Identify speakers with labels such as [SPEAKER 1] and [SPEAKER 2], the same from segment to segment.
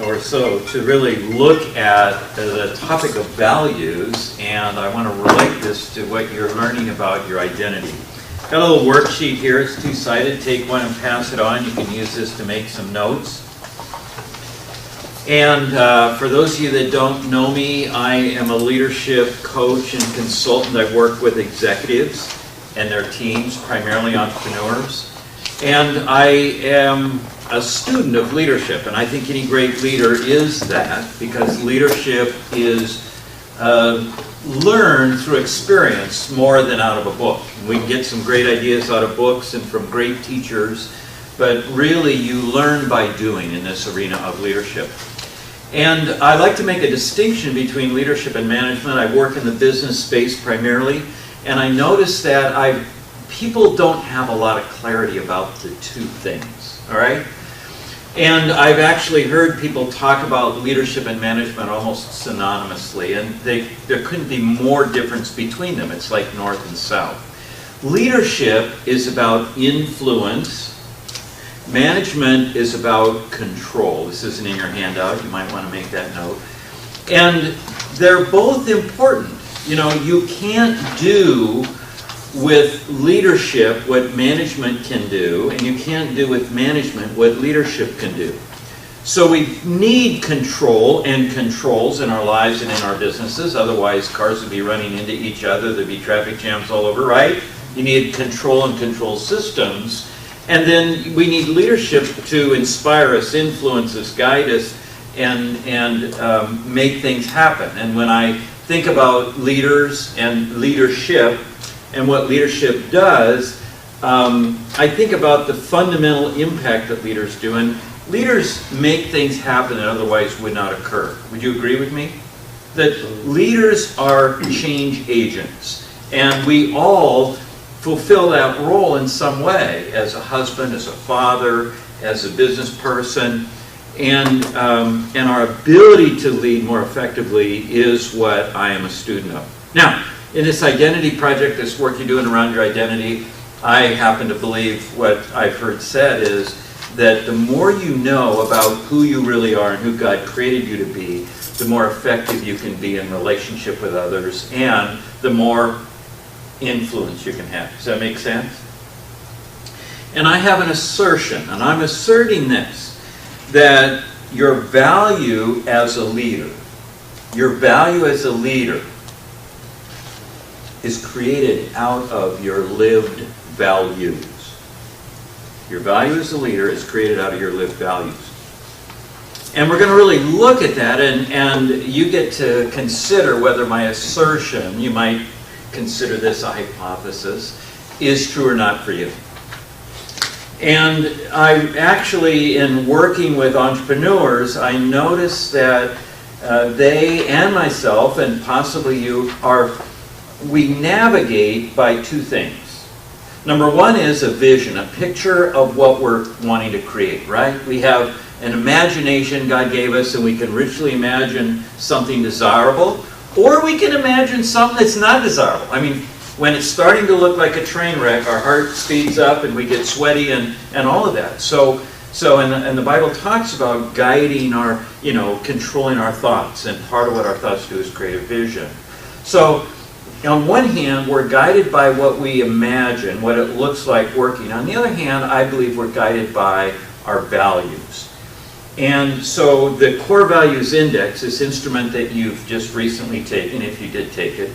[SPEAKER 1] or so to really look at the topic of values, and I want to relate this to what you're learning about your identity. Got a little worksheet here. It's two-sided. Take one and pass it on. You can use this to make some notes. And for those of you that don't know me, I am a leadership coach and consultant. I work with executives and their teams, primarily entrepreneurs. And I am a student of leadership, and I think any great leader is that, because leadership is learned through experience more than out of a book. We can get some great ideas out of books and from great teachers, but really you learn by doing in this arena of leadership. And I like to make a distinction between leadership and management. I work in the business space primarily, and I notice that people don't have a lot of clarity about the two things, all right? And I've actually heard people talk about leadership and management almost synonymously, and there couldn't be more difference between them. It's like north and south. Leadership is about influence. Management is about control. This isn't in your handout. You might want to make that note. And they're both important. You know, you can't do with leadership what management can do, and you can't do with management what leadership can do. So we need control and controls in our lives and in our businesses. Otherwise, cars would be running into each other. There'd be traffic jams all over, right? You need control and control systems. And then we need leadership to inspire us, influence us, guide us, and make things happen. And when I think about leaders and leadership, and what leadership does, I think about the fundamental impact that leaders do. And leaders make things happen that otherwise would not occur. Would you agree with me? That leaders are change agents. And we all fulfill that role in some way, as a husband, as a father, as a business person. And our ability to lead more effectively is what I am a student of. Now, in this identity project, this work you're doing around your identity, I happen to believe what I've heard said is that the more you know about who you really are and who God created you to be, the more effective you can be in relationship with others, and the more influence you can have. Does that make sense? And I have an assertion, and I'm asserting this, that your value as a leader is created out of your lived values. Your value as a leader is created out of your lived values. And we're going to really look at that, and you get to consider whether my assertion, you might consider this a hypothesis, is true or not for you. And I actually, in working with entrepreneurs, I noticed that they and myself, and possibly you, we navigate by two things. Number one is a vision, a picture of what we're wanting to create, right? We have an imagination God gave us, and we can richly imagine something desirable, or we can imagine something that's not desirable. I mean, when it's starting to look like a train wreck, our heart speeds up and we get sweaty and all of that. So and the Bible talks about guiding our, controlling our thoughts, and part of what our thoughts do is create a vision. So on one hand, we're guided by what we imagine, what it looks like working. On the other hand, I believe we're guided by our values. And so the Core Values Index, this instrument that you've just recently taken, if you did take it,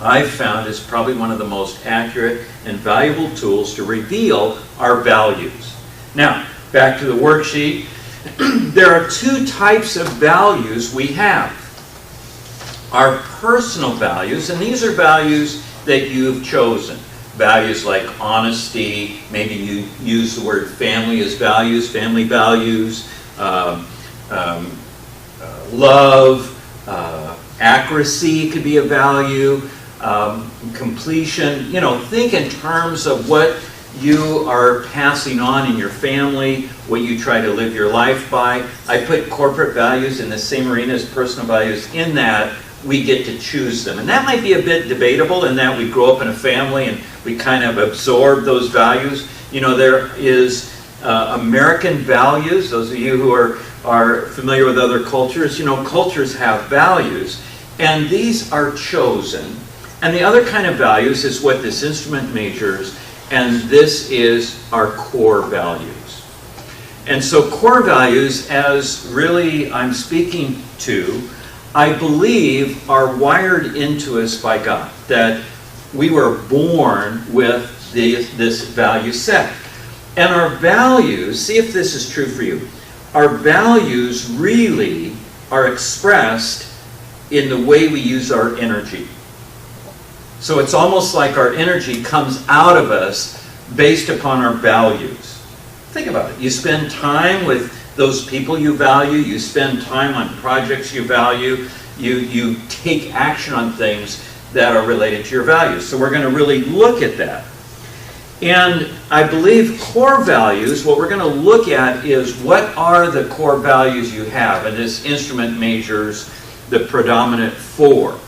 [SPEAKER 1] I've found is probably one of the most accurate and valuable tools to reveal our values. Now, back to the worksheet. There are two types of values we have. Our personal values, and these are values that you've chosen. Values like honesty, maybe you use the word family as values, family values, love, accuracy could be a value, completion. Think in terms of what you are passing on in your family, what you try to live your life by. I put corporate values in the same arena as personal values, in that we get to choose them. And that might be a bit debatable, in that we grow up in a family and we kind of absorb those values. There is American values. Those of you who are are familiar with other cultures, you know, cultures have values, and these are chosen. And the other kind of values is what this instrument measures, and this is our core values. And so core values, as really I'm speaking to, I believe are wired into us by God, that we were born with this value set. And our values, see if this is true for you, our values really are expressed in the way we use our energy. So it's almost like our energy comes out of us based upon our values. Think about it. You spend time with those people you value. You spend time on projects you value. You take action on things that are related to your values. So we're going to really look at that. And I believe core values, what we're going to look at is what are the core values you have. And this instrument measures the predominant 4.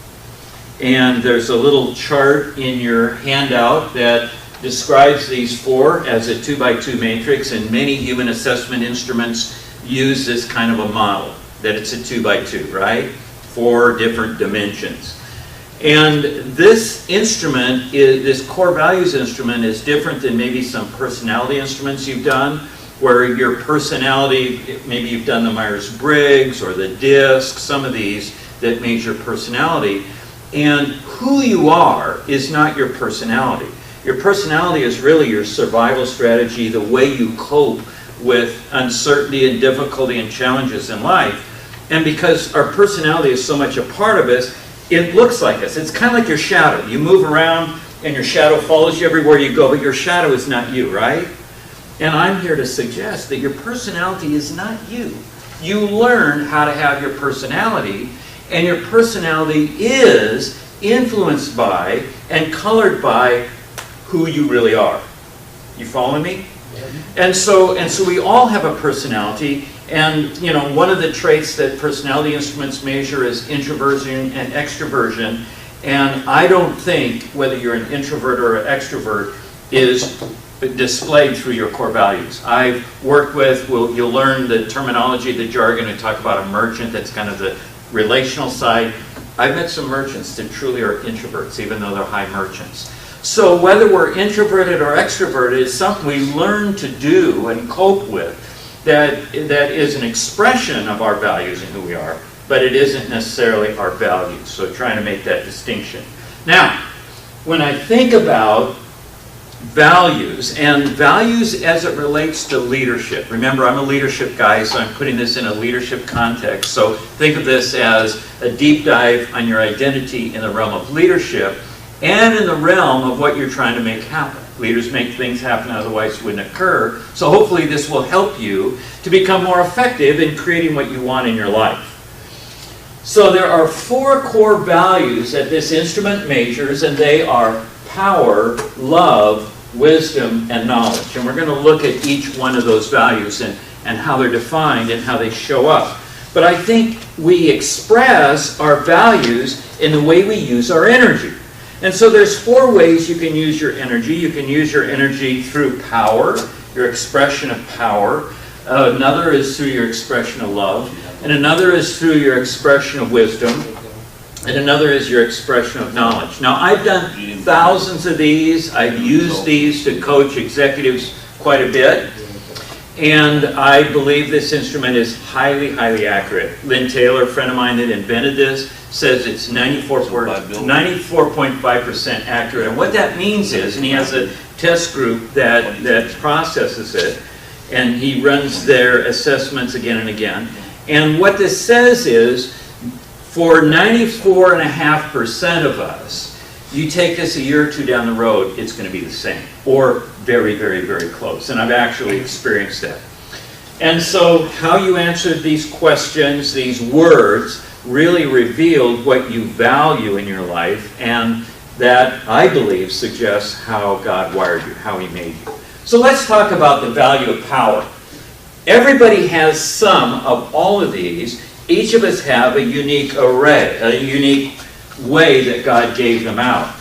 [SPEAKER 1] And there's a little chart in your handout that describes these 4 as a 2x2 matrix, and many human assessment instruments use this kind of a model, that it's a 2x2, right? 4 different dimensions. And this instrument, this core values instrument, is different than maybe some personality instruments you've done, where your personality, maybe you've done the Myers-Briggs or the DISC, some of these that measure personality. And who you are is not your personality. Your personality is really your survival strategy, the way you cope with uncertainty and difficulty and challenges in life. And because our personality is so much a part of us, it looks like us. It's kind of like your shadow. You move around and your shadow follows you everywhere you go, but your shadow is not you, right? And I'm here to suggest that your personality is not you. You learn how to have your personality, and your personality is influenced by and colored by who you really are. You following me? And so we all have a personality, and you know, one of the traits that personality instruments measure is introversion and extroversion. And I don't think whether you're an introvert or an extrovert is displayed through your core values. I've worked with, you'll learn the terminology, the jargon, and talk about a merchant. That's kind of the relational side. I've met some merchants that truly are introverts, even though they're high merchants. So whether we're introverted or extroverted is something we learn to do and cope with that is an expression of our values and who we are, but it isn't necessarily our values. So trying to make that distinction. Now, when I think about values, and values as it relates to leadership. Remember, I'm a leadership guy, so I'm putting this in a leadership context. So think of this as a deep dive on your identity in the realm of leadership and in the realm of what you're trying to make happen. Leaders make things happen, otherwise it wouldn't occur. So hopefully this will help you to become more effective in creating what you want in your life. So there are 4 core values that this instrument measures, and they are power, love, wisdom, and knowledge. And we're going to look at each one of those values and how they're defined and how they show up. But I think we express our values in the way we use our energy. And so there's 4 ways you can use your energy. You can use your energy through power, your expression of power. Another is through your expression of love. And another is through your expression of wisdom. And another is your expression of knowledge. Now, I've done thousands of these. I've used these to coach executives quite a bit. And I believe this instrument is highly, highly accurate. Lynn Taylor, a friend of mine that invented this, says it's 94.5% accurate. And what that means is, and he has a test group that processes it, and he runs their assessments again and again. And what this says is, for 94.5% of us, you take this a year or 2 down the road, it's going to be the same, or very, very, very close. And I've actually experienced that. And so how you answered these questions, these words, really revealed what you value in your life, and that, I believe, suggests how God wired you, how He made you. So let's talk about the value of power. Everybody has some of all of these. Each of us have a unique array, a unique way that God gave them out.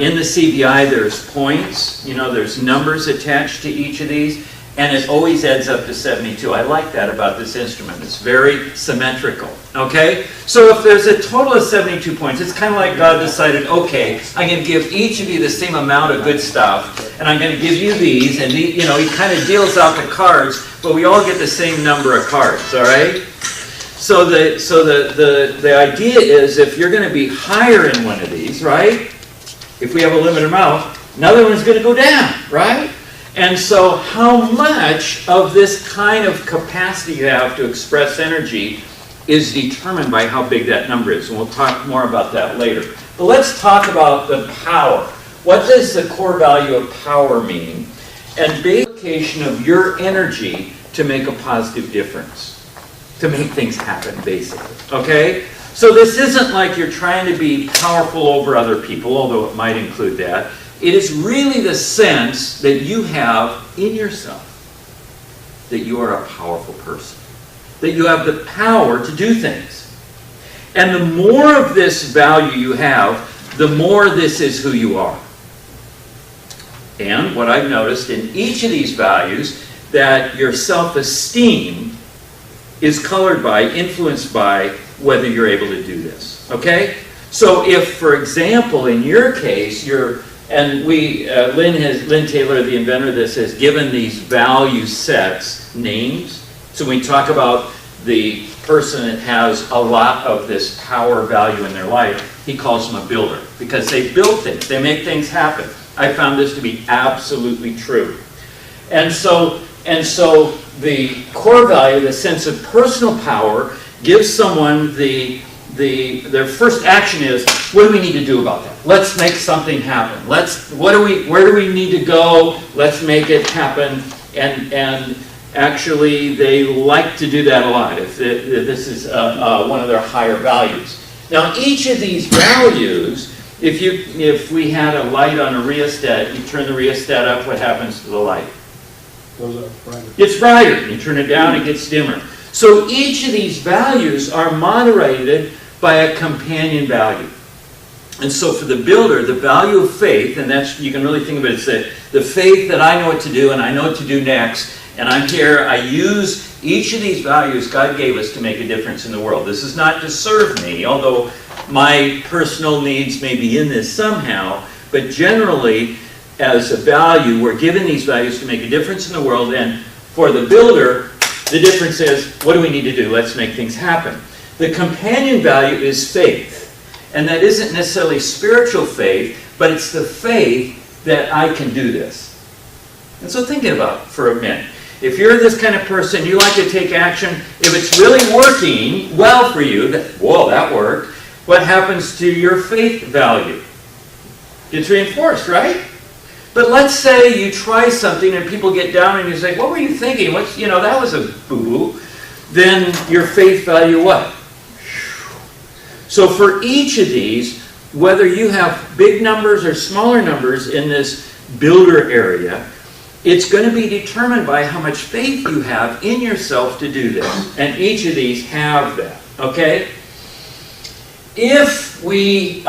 [SPEAKER 1] In the CVI, there's points, there's numbers attached to each of these, and it always adds up to 72. I like that about this instrument. It's very symmetrical, okay? So if there's a total of 72 points, it's kind of like God decided, okay, I'm going to give each of you the same amount of good stuff, and I'm going to give you these, and he kind of deals out the cards, but we all get the same number of cards, all right? So the idea is if you're going to be higher in one of these, right? If we have a limited amount, another one's going to go down, right? And so how much of this kind of capacity you have to express energy is determined by how big that number is. And we'll talk more about that later. But let's talk about the power. What does the core value of power mean? And the application of your energy to make a positive difference. To make things happen, basically. Okay? So this isn't like you're trying to be powerful over other people, although it might include that. It is really the sense that you have in yourself that you are a powerful person. That you have the power to do things. And the more of this value you have, the more this is who you are. And what I've noticed in each of these values, that your self-esteem is colored by, influenced by, whether you're able to do this. Okay? So if, for example, in your case, and Lynn Taylor, the inventor of this, has given these value sets names. So when we talk about the person that has a lot of this power value in their life, he calls them a builder because they build things, they make things happen. I found this to be absolutely true. And so the core value, the sense of personal power, gives someone their first action is, what do we need to do about that? Let's make something happen. Where do we need to go? Let's make it happen. And actually, they like to do that a lot if this is one of their higher values. Now, each of these values, if we had a light on a rheostat, you turn the rheostat up, what happens to the light?
[SPEAKER 2] Goes up brighter.
[SPEAKER 1] It's brighter. You turn it down, it gets dimmer. So each of these values are moderated by a companion value. And so for the builder, the value of faith, and that's, you can really think of it as the faith that I know what to do and I know what to do next, and I'm here, I use each of these values God gave us to make a difference in the world. This is not to serve me, although my personal needs may be in this somehow, but generally, as a value, we're given these values to make a difference in the world, and for the builder, the difference is, what do we need to do? Let's make things happen. The companion value is faith. And that isn't necessarily spiritual faith, but it's the faith that I can do this. And so thinking about it for a minute. If you're this kind of person, you like to take action, if it's really working well for you, whoa, that worked, what happens to your faith value? It's reinforced, right? But let's say you try something and people get down and you say, what were you thinking? That was a boo-boo. Then your faith value what? So for each of these, whether you have big numbers or smaller numbers in this builder area, it's going to be determined by how much faith you have in yourself to do this. And each of these have that, okay? If we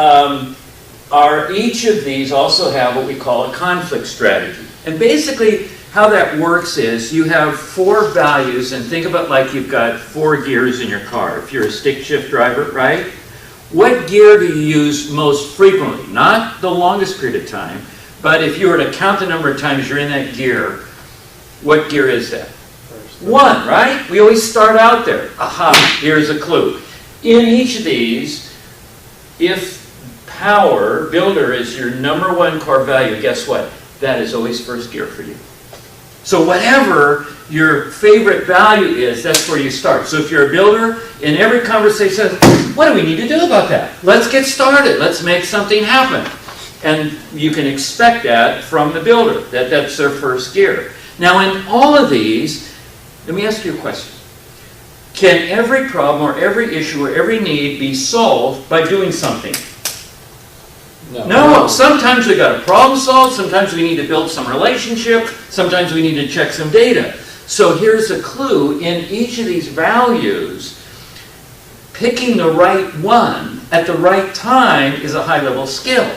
[SPEAKER 1] each of these also have what we call a conflict strategy. And basically how that works is you have 4 values, and think about like you've got 4 gears in your car. If you're a stick shift driver, right? What gear do you use most frequently? Not the longest period of time, but if you were to count the number of times you're in that gear, what gear is that?
[SPEAKER 2] First.
[SPEAKER 1] 1, right? We always start out there. Aha, here's a clue. In each of these, if power, builder, is your number 1 core value, guess what? That is always first gear for you. So whatever your favorite value is, that's where you start. So if you're a builder, in every conversation, what do we need to do about that? Let's get started. Let's make something happen. And you can expect that from the builder, that's their first gear. Now in all of these, let me ask you a question. Can every problem or every issue or every need be solved by doing something? No. Sometimes we got a problem solved, sometimes we need to build some relationship, sometimes we need to check some data. So here's a clue. In each of these values, picking the right one at the right time is a high-level skill.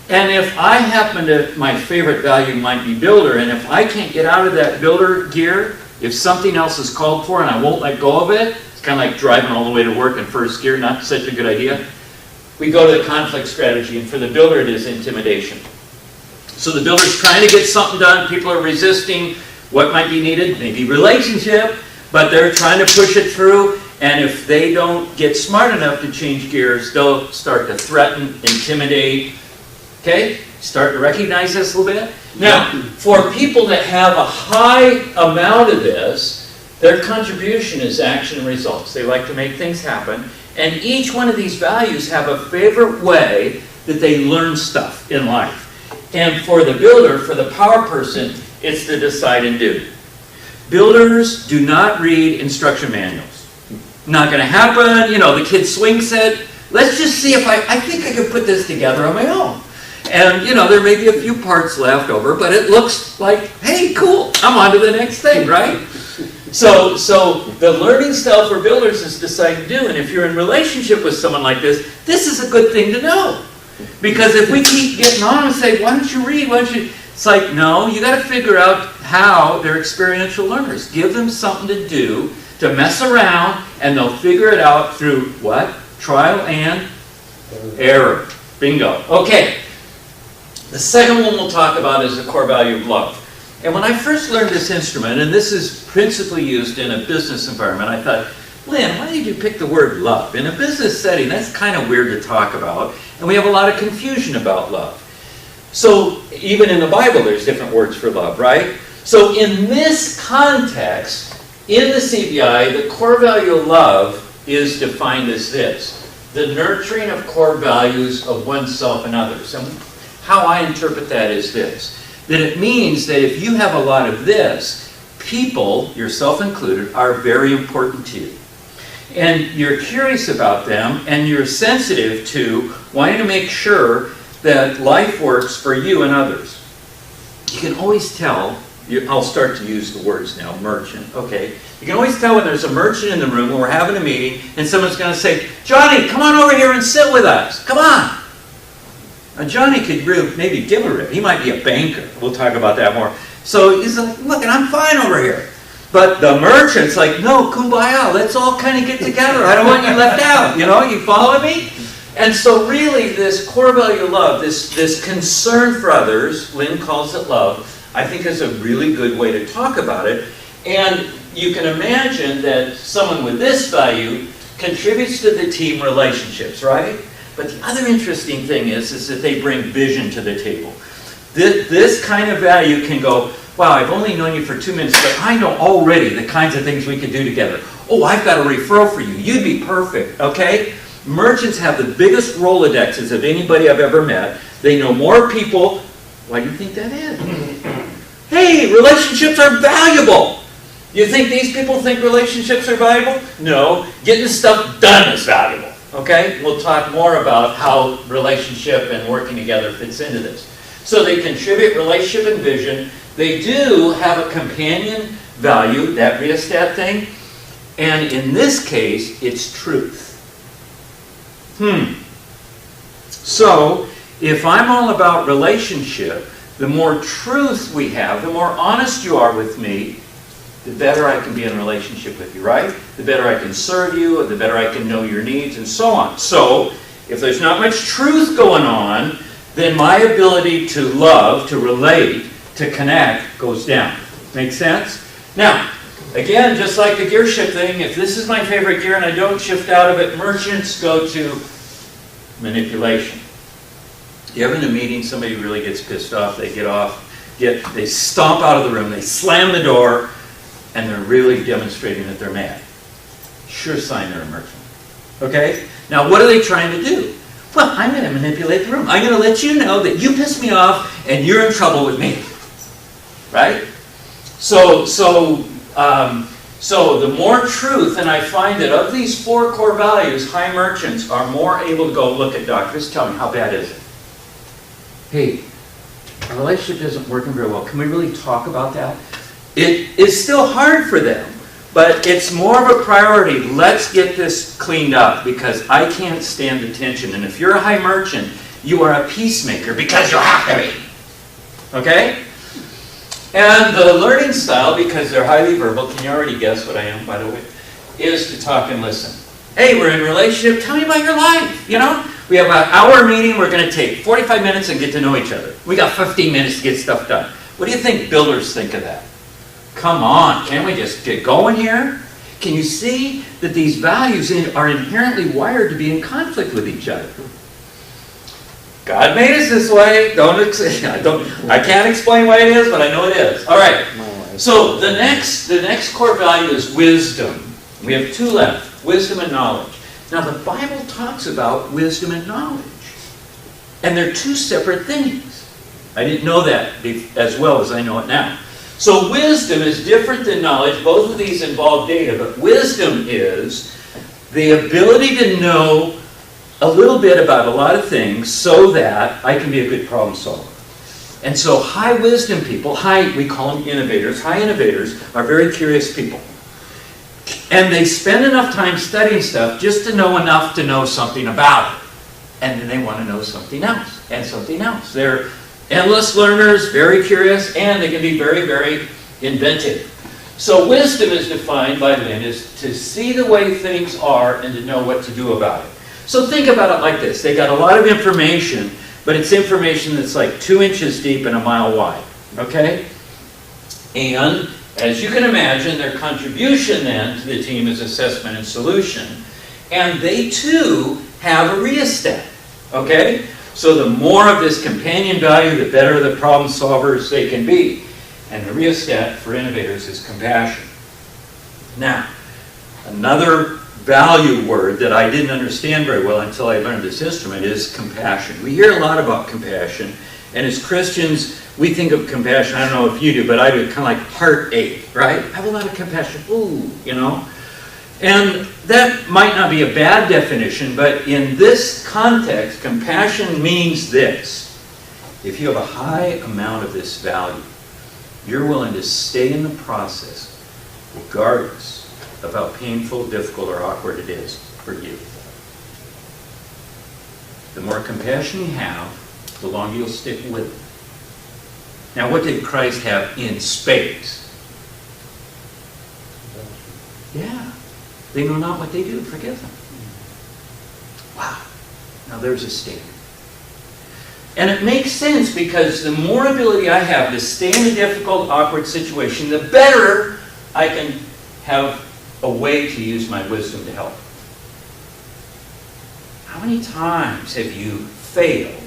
[SPEAKER 1] And if I happen to, my favorite value might be builder, and if I can't get out of that builder gear, if something else is called for and I won't let go of it, it's kind of like driving all the way to work in first gear, not such a good idea. We go to the conflict strategy, and for the builder it is intimidation. So the builder's trying to get something done, people are resisting what might be needed, maybe relationship, but they're trying to push it through, and if they don't get smart enough to change gears, they'll start to threaten, intimidate. Okay? Start to recognize this a little bit. Now, for people that have a high amount of this, their contribution is action and results. They like to make things happen. And each one of these values have a favorite way that they learn stuff in life. And for the builder, for the power person, it's the decide and do. Builders do not read instruction manuals. Not going to happen. You know, the kid swing set. Let's just see if I think I could put this together on my own. And, you know, there may be a few parts left over, but it looks like, hey, cool, I'm on to the next thing, right? So the learning style for builders is decide and do. And if you're in relationship with someone like this is a good thing to know. Because if we keep getting on and say, why don't you read, why don't you... It's like, no, you got to figure out how they're experiential learners. Give them something to do, to mess around, and they'll figure it out through what? Trial and error. Bingo. Okay. The second one we'll talk about is the core value of love. And when I first learned this instrument, and this is principally used in a business environment, I thought, Lynn, why did you pick the word love? In a business setting, that's kind of weird to talk about, and we have a lot of confusion about love. So even in the Bible, there's different words for love, right? So in this context, in the CBI, the core value of love is defined as this: the nurturing of core values of oneself and others. And how I interpret that is this: that it means that if you have a lot of this, people, yourself included, are very important to you. And you're curious about them, and you're sensitive to wanting to make sure that life works for you and others. You can always tell, I'll start to use the words now, merchant, okay? You can always tell when there's a merchant in the room when we're having a meeting, and someone's going to say, Johnny, come on over here and sit with us. Come on. And Johnny could really maybe give a rip. He might be a banker. We'll talk about that more. So he's like, look, and I'm fine over here. But the merchant's like, no, kumbaya, let's all kind of get together. I don't want you left out. You know, you follow me? And so really this core value of love, this concern for others, Lynn calls it love, I think is a really good way to talk about it. And you can imagine that someone with this value contributes to the team relationships, right? But the other interesting thing is that they bring vision to the table. This kind of value can go, wow, I've only known you for 2 minutes, but I know already the kinds of things we could do together. Oh, I've got a referral for you. You'd be perfect, okay? Merchants have the biggest Rolodexes of anybody I've ever met. They know more people. Why do you think that is? Hey, relationships are valuable. You think these people think relationships are valuable? No. Getting stuff done is valuable. Okay? We'll talk more about how relationship and working together fits into this. So they contribute relationship and vision. They do have a companion value, that rheostat thing. And in this case, it's truth. So, if I'm all about relationship, the more truth we have, the more honest you are with me, the better I can be in relationship with you, right? The better I can serve you, the better I can know your needs, and so on. So, if there's not much truth going on, then my ability to love, to relate, to connect goes down. Make sense? Now, again, just like the gear shift thing, if this is my favorite gear and I don't shift out of it, merchants go to manipulation. You ever in a meeting, somebody really gets pissed off, they get off, they stomp out of the room, they slam the door, and they're really demonstrating that they're mad. Sure sign they're a merchant. Okay? Now, what are they trying to do? Well, I'm going to manipulate the room. I'm going to let you know that you pissed me off and you're in trouble with me. Right? So the more truth, and I find that of these 4 core values, high merchants are more able to go, look at Doc, just tell me, how bad is it? Hey, our relationship isn't working very well. Can we really talk about that? It is still hard for them, but it's more of a priority. Let's get this cleaned up because I can't stand the tension. And if you're a high merchant You are a peacemaker because you have to be. Okay? And the learning style, because they're highly verbal, can you already guess what I am, by the way, is to talk and listen. Hey, we're in a relationship, tell me about your life, you know? We have an hour meeting, we're going to take 45 minutes and get to know each other. We got 15 minutes to get stuff done. What do you think builders think of that? Come on, can't we just get going here? Can you see that these values are inherently wired to be in conflict with each other? God made us this way. I can't explain why it is, but I know it is. All right. So the next core value is wisdom. We have two left, wisdom and knowledge. Now the Bible talks about wisdom and knowledge. And they're two separate things. I didn't know that as well as I know it now. So wisdom is different than knowledge. Both of these involve data, but wisdom is the ability to know a little bit about a lot of things so that I can be a good problem solver. And so high wisdom people, we call them innovators, high innovators are very curious people. And they spend enough time studying stuff just to know enough to know something about it. And then they want to know something else and something else. They're endless learners, very curious, and they can be very, very inventive. So wisdom is defined by Lynn as to see the way things are and to know what to do about it. So think about it like this. They got a lot of information, but it's information that's like 2 inches deep and a mile wide. Okay? And as you can imagine, their contribution then to the team is assessment and solution. And they too have a rheostat. Okay? So the more of this companion value, the better the problem solvers they can be. And the rheostat for innovators is compassion. Now, another value word that I didn't understand very well until I learned this instrument is compassion. We hear a lot about compassion, and as Christians, we think of compassion, I don't know if you do, but I do, kind of like heartache, right? I have a lot of compassion, ooh, you know? And that might not be a bad definition, but in this context, compassion means this. If you have a high amount of this value, you're willing to stay in the process regardless of how painful, difficult, or awkward it is for you. The more compassion you have, the longer you'll stick with it. Now, what did Christ have in spades? Yeah. They know not what they do. Forgive them. Wow. Now there's a statement. And it makes sense because the more ability I have to stay in a difficult, awkward situation, the better I can have a way to use my wisdom to help. How many times have you failed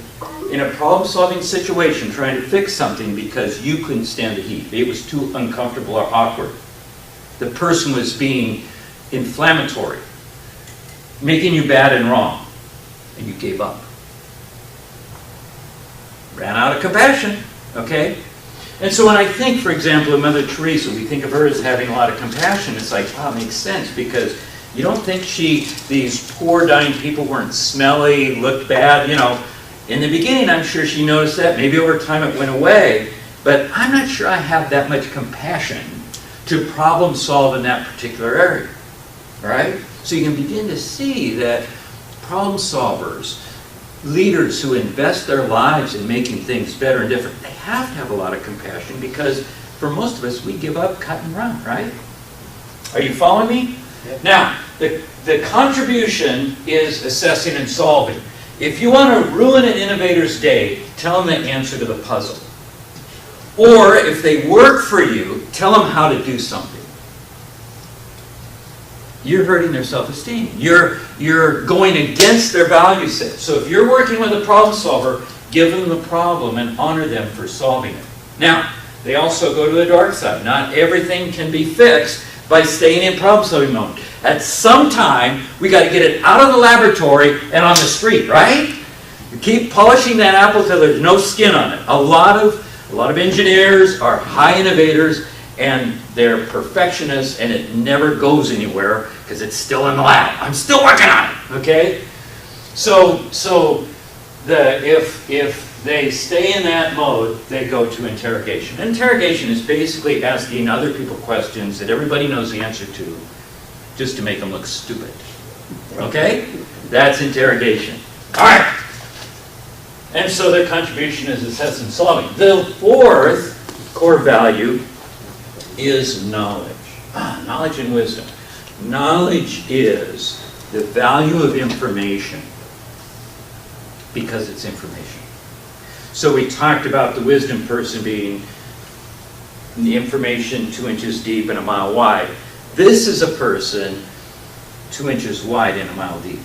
[SPEAKER 1] in a problem-solving situation trying to fix something because you couldn't stand the heat? It was too uncomfortable or awkward. The person was being inflammatory, making you bad and wrong, and you gave up. Ran out of compassion, okay? And so when I think, for example, of Mother Teresa, we think of her as having a lot of compassion. It's like, wow, it makes sense because you don't think these poor dying people weren't smelly, looked bad, you know. In the beginning, I'm sure she noticed that. Maybe over time it went away. But I'm not sure I have that much compassion to problem solve in that particular area. Right? So you can begin to see that problem solvers, leaders who invest their lives in making things better and different, they have to have a lot of compassion because for most of us, we give up, cut and run, right? Are you following me? Yep. Now, the contribution is assessing and solving. If you want to ruin an innovator's day, tell them the answer to the puzzle. Or if they work for you, tell them how to do something. You're hurting their self-esteem. You're going against their value set. So if you're working with a problem solver, give them the problem and honor them for solving it. Now, they also go to the dark side. Not everything can be fixed by staying in problem-solving mode. At some time, we got to get it out of the laboratory and on the street, right? You keep polishing that apple till there's no skin on it. A lot of engineers are high innovators, and they're perfectionists, and it never goes anywhere because it's still in the lab. I'm still working on it, okay? So if they stay in that mode, they go to interrogation. Interrogation is basically asking other people questions that everybody knows the answer to, just to make them look stupid, okay? That's interrogation. All right. And so their contribution is assessing and solving. The fourth core value is knowledge. Knowledge and wisdom. Knowledge is the value of information because it's information. So we talked about the wisdom person being the information 2 inches deep and a mile wide. This is a person 2 inches wide and a mile deep.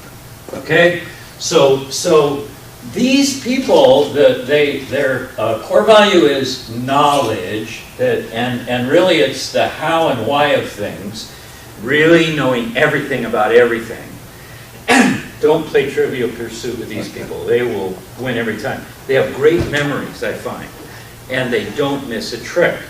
[SPEAKER 1] Okay? So these people, their core value is knowledge, and really it's the how and why of things, really knowing everything about everything. Don't play Trivial Pursuit with these people. They will win every time. They have great memories, I find, and they don't miss a trick.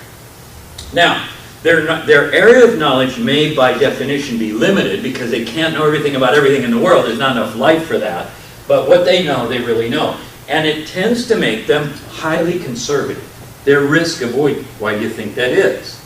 [SPEAKER 1] Now, their area of knowledge may, by definition, be limited because they can't know everything about everything in the world. There's not enough life for that. But what they know, they really know. And it tends to make them highly conservative. They're risk avoidant. Why do you think that is?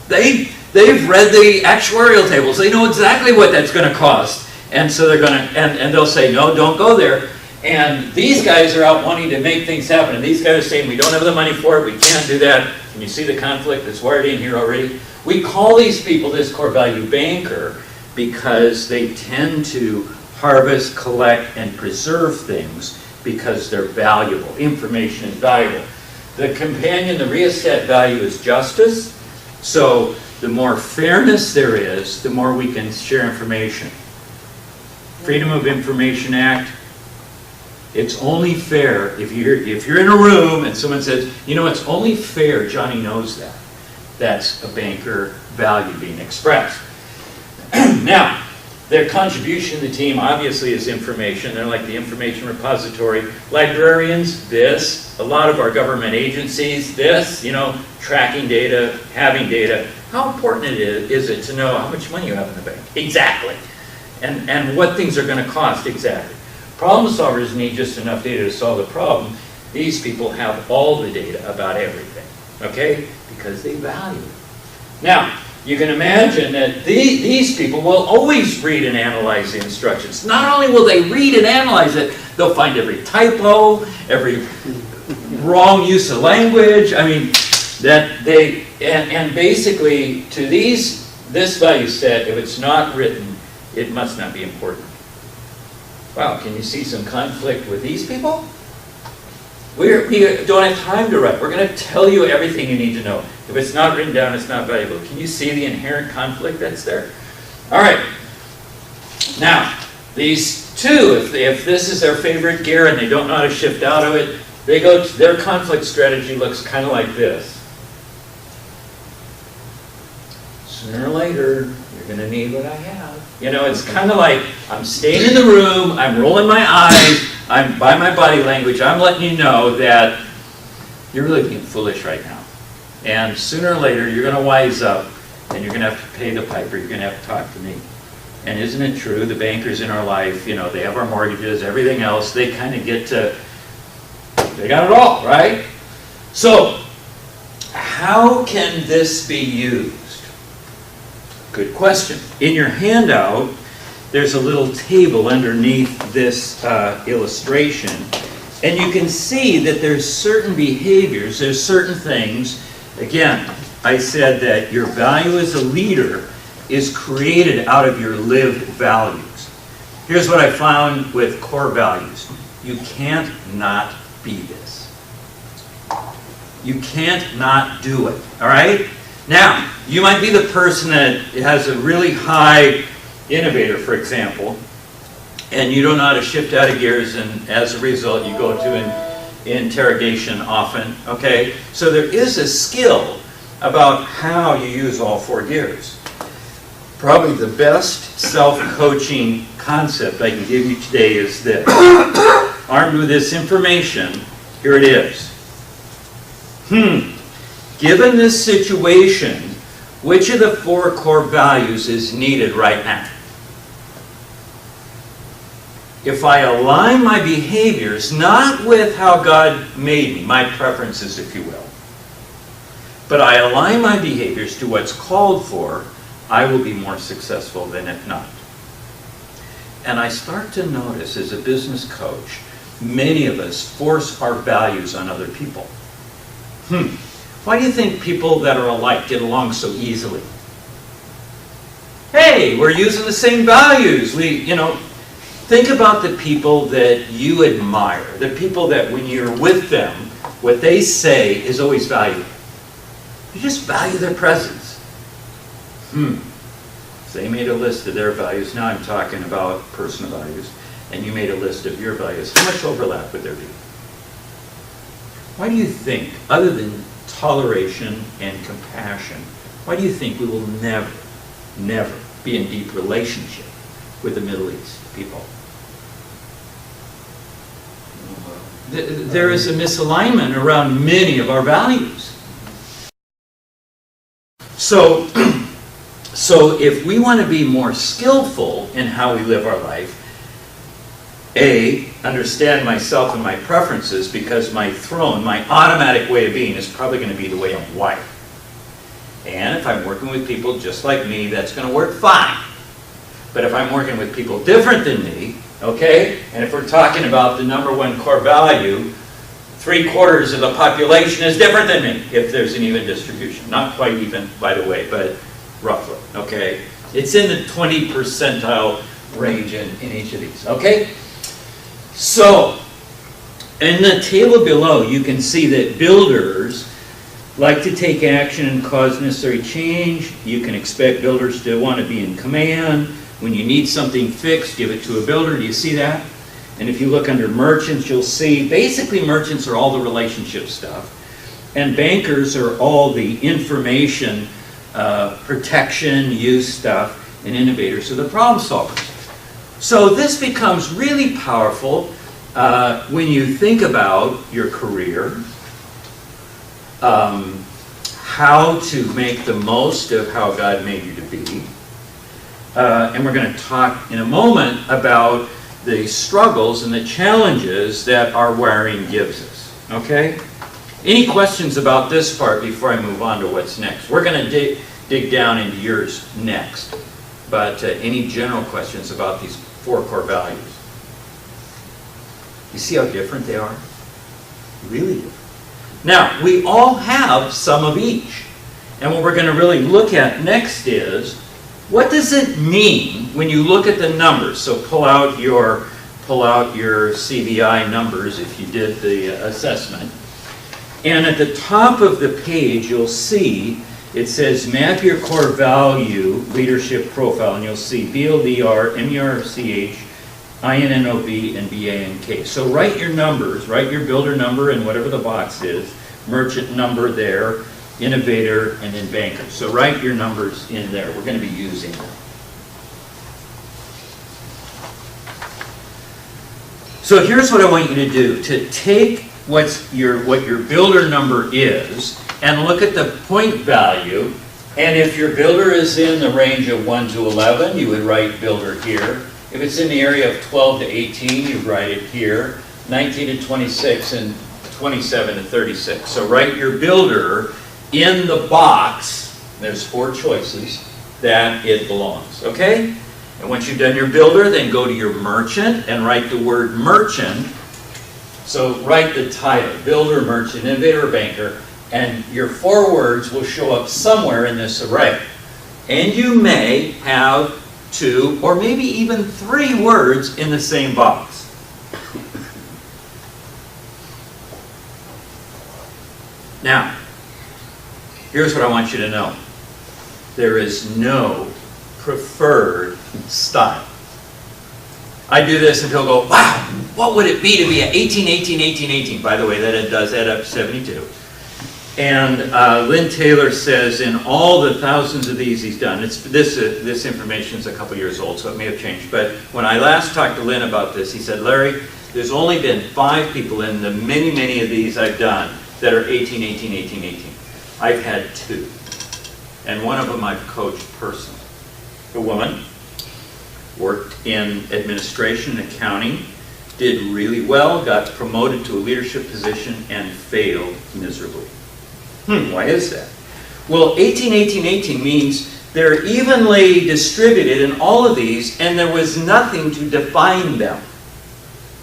[SPEAKER 1] They've read the actuarial tables. They know exactly what that's going to cost. And so they're going to, and they'll say, no, don't go there. And these guys are out wanting to make things happen. And these guys are saying, we don't have the money for it. We can't do that. Can you see the conflict that's wired in here already? We call these people this core value banker because they tend to harvest, collect, and preserve things because they're valuable. Information is valuable. The companion, the rheostat value is justice. So the more fairness there is, the more we can share information. Freedom of Information Act, it's only fair if you're in a room and someone says, you know, it's only fair, Johnny knows that. That's a banker value being expressed. Now, their contribution to the team obviously is information. They're like the information repository. Librarians, this. A lot of our government agencies, this. You know, tracking data, having data. How important is it to know how much money you have in the bank? Exactly. And what things are going to cost exactly. Problem solvers need just enough data to solve the problem. These people have all the data about everything. Okay? Because they value it. Now, you can imagine that these people will always read and analyze the instructions. Not only will they read and analyze it, they'll find every typo, every wrong use of language. I mean, that they, and basically to this value set, if it's not written, it must not be important. Wow, can you see some conflict with these people? We don't have time to write. We're going to tell you everything you need to know. If it's not written down, it's not valuable. Can you see the inherent conflict that's there? All right. Now, these two, if this is their favorite gear and they don't know how to shift out of it, their conflict strategy looks kind of like this. Sooner or later, you're going to need what I have. You know, it's kind of like I'm staying in the room, I'm rolling my eyes, I'm by my body language, I'm letting you know that you're really being foolish right now. And sooner or later, you're going to wise up, and you're going to have to pay the piper. You're going to have to talk to me. And isn't it true, the bankers in our life, you know, they have our mortgages, everything else, they kind of get to, they got it all, right? So, how can this be used? Good question. In your handout, there's a little table underneath this illustration, and you can see that there's certain behaviors, there's certain things. Again, I said that your value as a leader is created out of your lived values. Here's what I found with core values. You can't not be this. You can't not do it, all right? Now, you might be the person that has a really high innovator, for example, and you don't know how to shift out of gears, and as a result, you go to an interrogation often, okay? So there is a skill about how you use all four gears. Probably the best self-coaching concept I can give you today is this. Armed with this information, here it is. Given this situation, which of the four core values is needed right now? If I align my behaviors, not with how God made me, my preferences, if you will, but I align my behaviors to what's called for, I will be more successful than if not. And I start to notice as a business coach many of us force our values on other people? Why do you think people that are alike get along so easily? Hey, we're using the same values. Think about the people that you admire, the people that when you're with them, what they say is always valuable. You just value their presence. They made a list of their values. Now I'm talking about personal values. And you made a list of your values. How much overlap would there be? Why do you think, other than toleration and compassion, why do you think we will never, never be in deep relationship with the Middle East people? There is a misalignment around many of our values. So if we want to be more skillful in how we live our life, understand myself and my preferences, because my throne, my automatic way of being is probably going to be the way I'm wired. And if I'm working with people just like me, that's going to work fine. But if I'm working with people different than me, okay, and if we're talking about the number one core value, 3/4 of the population is different than me, if there's an even distribution. Not quite even, by the way, but roughly, okay? It's in the 20 percentile range in each of these, okay? So, in the table below, you can see that builders like to take action and cause necessary change. You can expect builders to want to be in command. When you need something fixed, give it to a builder. Do you see that? And if you look under merchants, you'll see basically merchants are all the relationship stuff. And bankers are all the information, protection, use stuff. And innovators are the problem solvers. So this becomes really powerful when you think about your career, how to make the most of how God made you to be. And we're going to talk in a moment about the struggles and the challenges that our wiring gives us. Okay? Any questions about this part before I move on to what's next? We're going to dig down into yours next. But any general questions about these 4 core values? You see how different they are? Really different. Now, we all have some of each. And what we're going to really look at next is, what does it mean when you look at the numbers? So pull out your CVI numbers if you did the assessment. And at the top of the page, you'll see it says map your core value leadership profile, and you'll see BLDR, MERCH, INNOV, and BANK. So write your numbers, write your builder number and whatever the box is, merchant number there, innovator, and then banker. So write your numbers in there. We're going to be using them. So here's what I want you to do. To take what your builder number is and look at the point value. And if your builder is in the range of 1 to 11, you would write builder here. If it's in the area of 12 to 18, you write it here. 19 to 26 and 27 to 36. So write your builder in the box, there's 4 choices, that it belongs, okay? And once you've done your builder, then go to your merchant and write the word merchant. So write the title, builder, merchant, innovator, or banker, and your 4 words will show up somewhere in this array. And you may have 2 or maybe even 3 words in the same box. Now, here's what I want you to know. There is no preferred style. I do this and people go, wow, what would it be to be at 18, 18, 18, 18? By the way, that does add up to 72. And Lynn Taylor says in all the thousands of these he's done, this information is a couple years old, so it may have changed. But when I last talked to Lynn about this, he said, Larry, there's only been 5 people in the many, many of these I've done that are 18, 18, 18, 18. I've had 2. And one of them I've coached personally. A woman worked in administration and accounting, did really well, got promoted to a leadership position, and failed miserably. Why is that? Well, 18, 18, 18 means they're evenly distributed in all of these, and there was nothing to define them.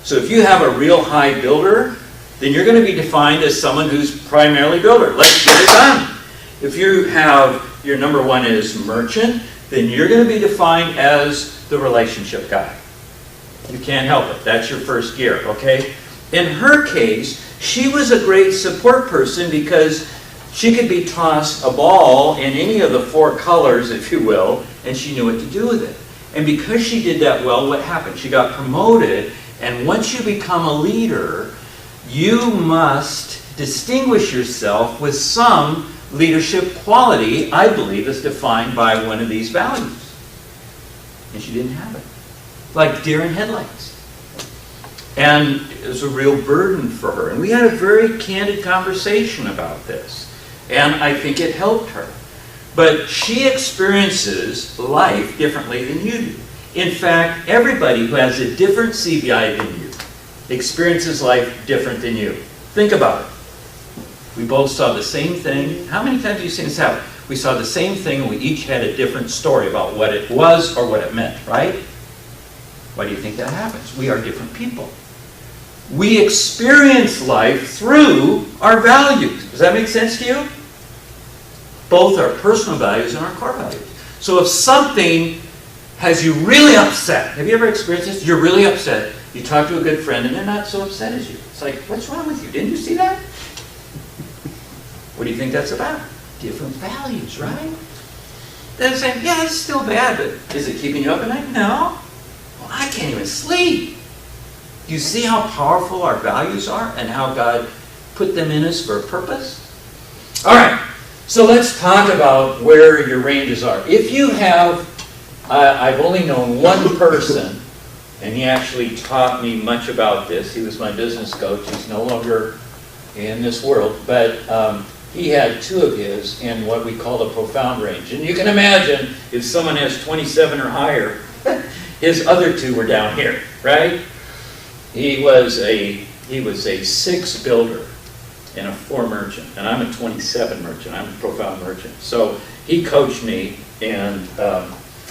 [SPEAKER 1] So if you have a real high builder, then you're going to be defined as someone who's primarily builder. Let's get it done. If you have, your number one is merchant, then you're going to be defined as the relationship guy. You can't help it. That's your first gear, okay? In her case, she was a great support person because she could be tossed a ball in any of the four colors, if you will, and she knew what to do with it. And because she did that well, what happened? She got promoted, and once you become a leader, you must distinguish yourself with some leadership quality, I believe, is defined by one of these values. And she didn't have it. Like deer in headlights. And it was a real burden for her. And we had a very candid conversation about this. And I think it helped her. But she experiences life differently than you do. In fact, everybody who has a different CBI than you experiences life different than you. Think about it. We both saw the same thing. How many times have you seen this happen? We saw the same thing and we each had a different story about what it was or what it meant, right? Why do you think that happens? We are different people. We experience life through our values. Does that make sense to you? Both our personal values and our core values. So if something has you really upset, have you ever experienced this? You're really upset. You talk to a good friend and they're not so upset as you. It's like, what's wrong with you? Didn't you see that? What do you think that's about? Different values, right? Then saying, yeah, it's still bad, but is it keeping you up at night? No. Well, I can't even sleep. Do you see how powerful our values are and how God put them in us for a purpose? All right, so let's talk about where your ranges are. If you have, I've only known one person, and he actually taught me much about this. He was my business coach. He's no longer in this world, but he had two of his in what we call the profound range. And you can imagine if someone has 27 or higher, his other two were down here, right? He was a 6 builder and a 4 merchant, and I'm a 27 merchant. I'm a profound merchant. So he coached me, and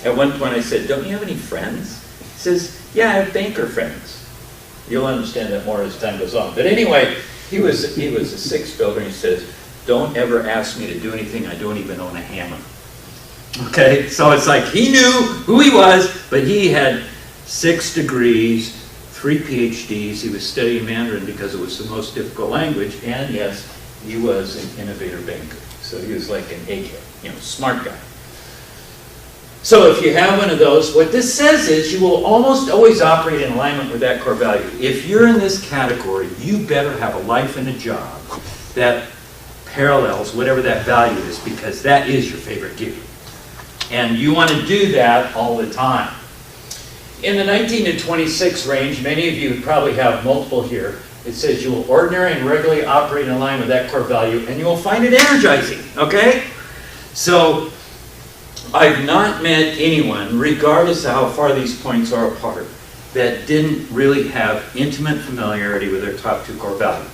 [SPEAKER 1] at one point I said, "Don't you have any friends?" He says, "Yeah, I have banker friends." You'll understand that more as time goes on. But anyway, he was a 6 builder, and he says, "Don't ever ask me to do anything I don't even own a hammer." Okay, so it's like he knew who he was, but he had 6 degrees, 3 PhDs. He was studying Mandarin because it was the most difficult language, and yes, he was an innovator banker. So he was like an egghead, smart guy. So if you have one of those, what this says is you will almost always operate in alignment with that core value. If you're in this category, you better have a life and a job that parallels whatever that value is, because that is your favorite gig. And you want to do that all the time. In the 19 to 26 range, many of you probably have multiple here. It says you will ordinarily and regularly operate in line with that core value, and you will find it energizing, okay? So I've not met anyone, regardless of how far these points are apart, that didn't really have intimate familiarity with their top 2 core values.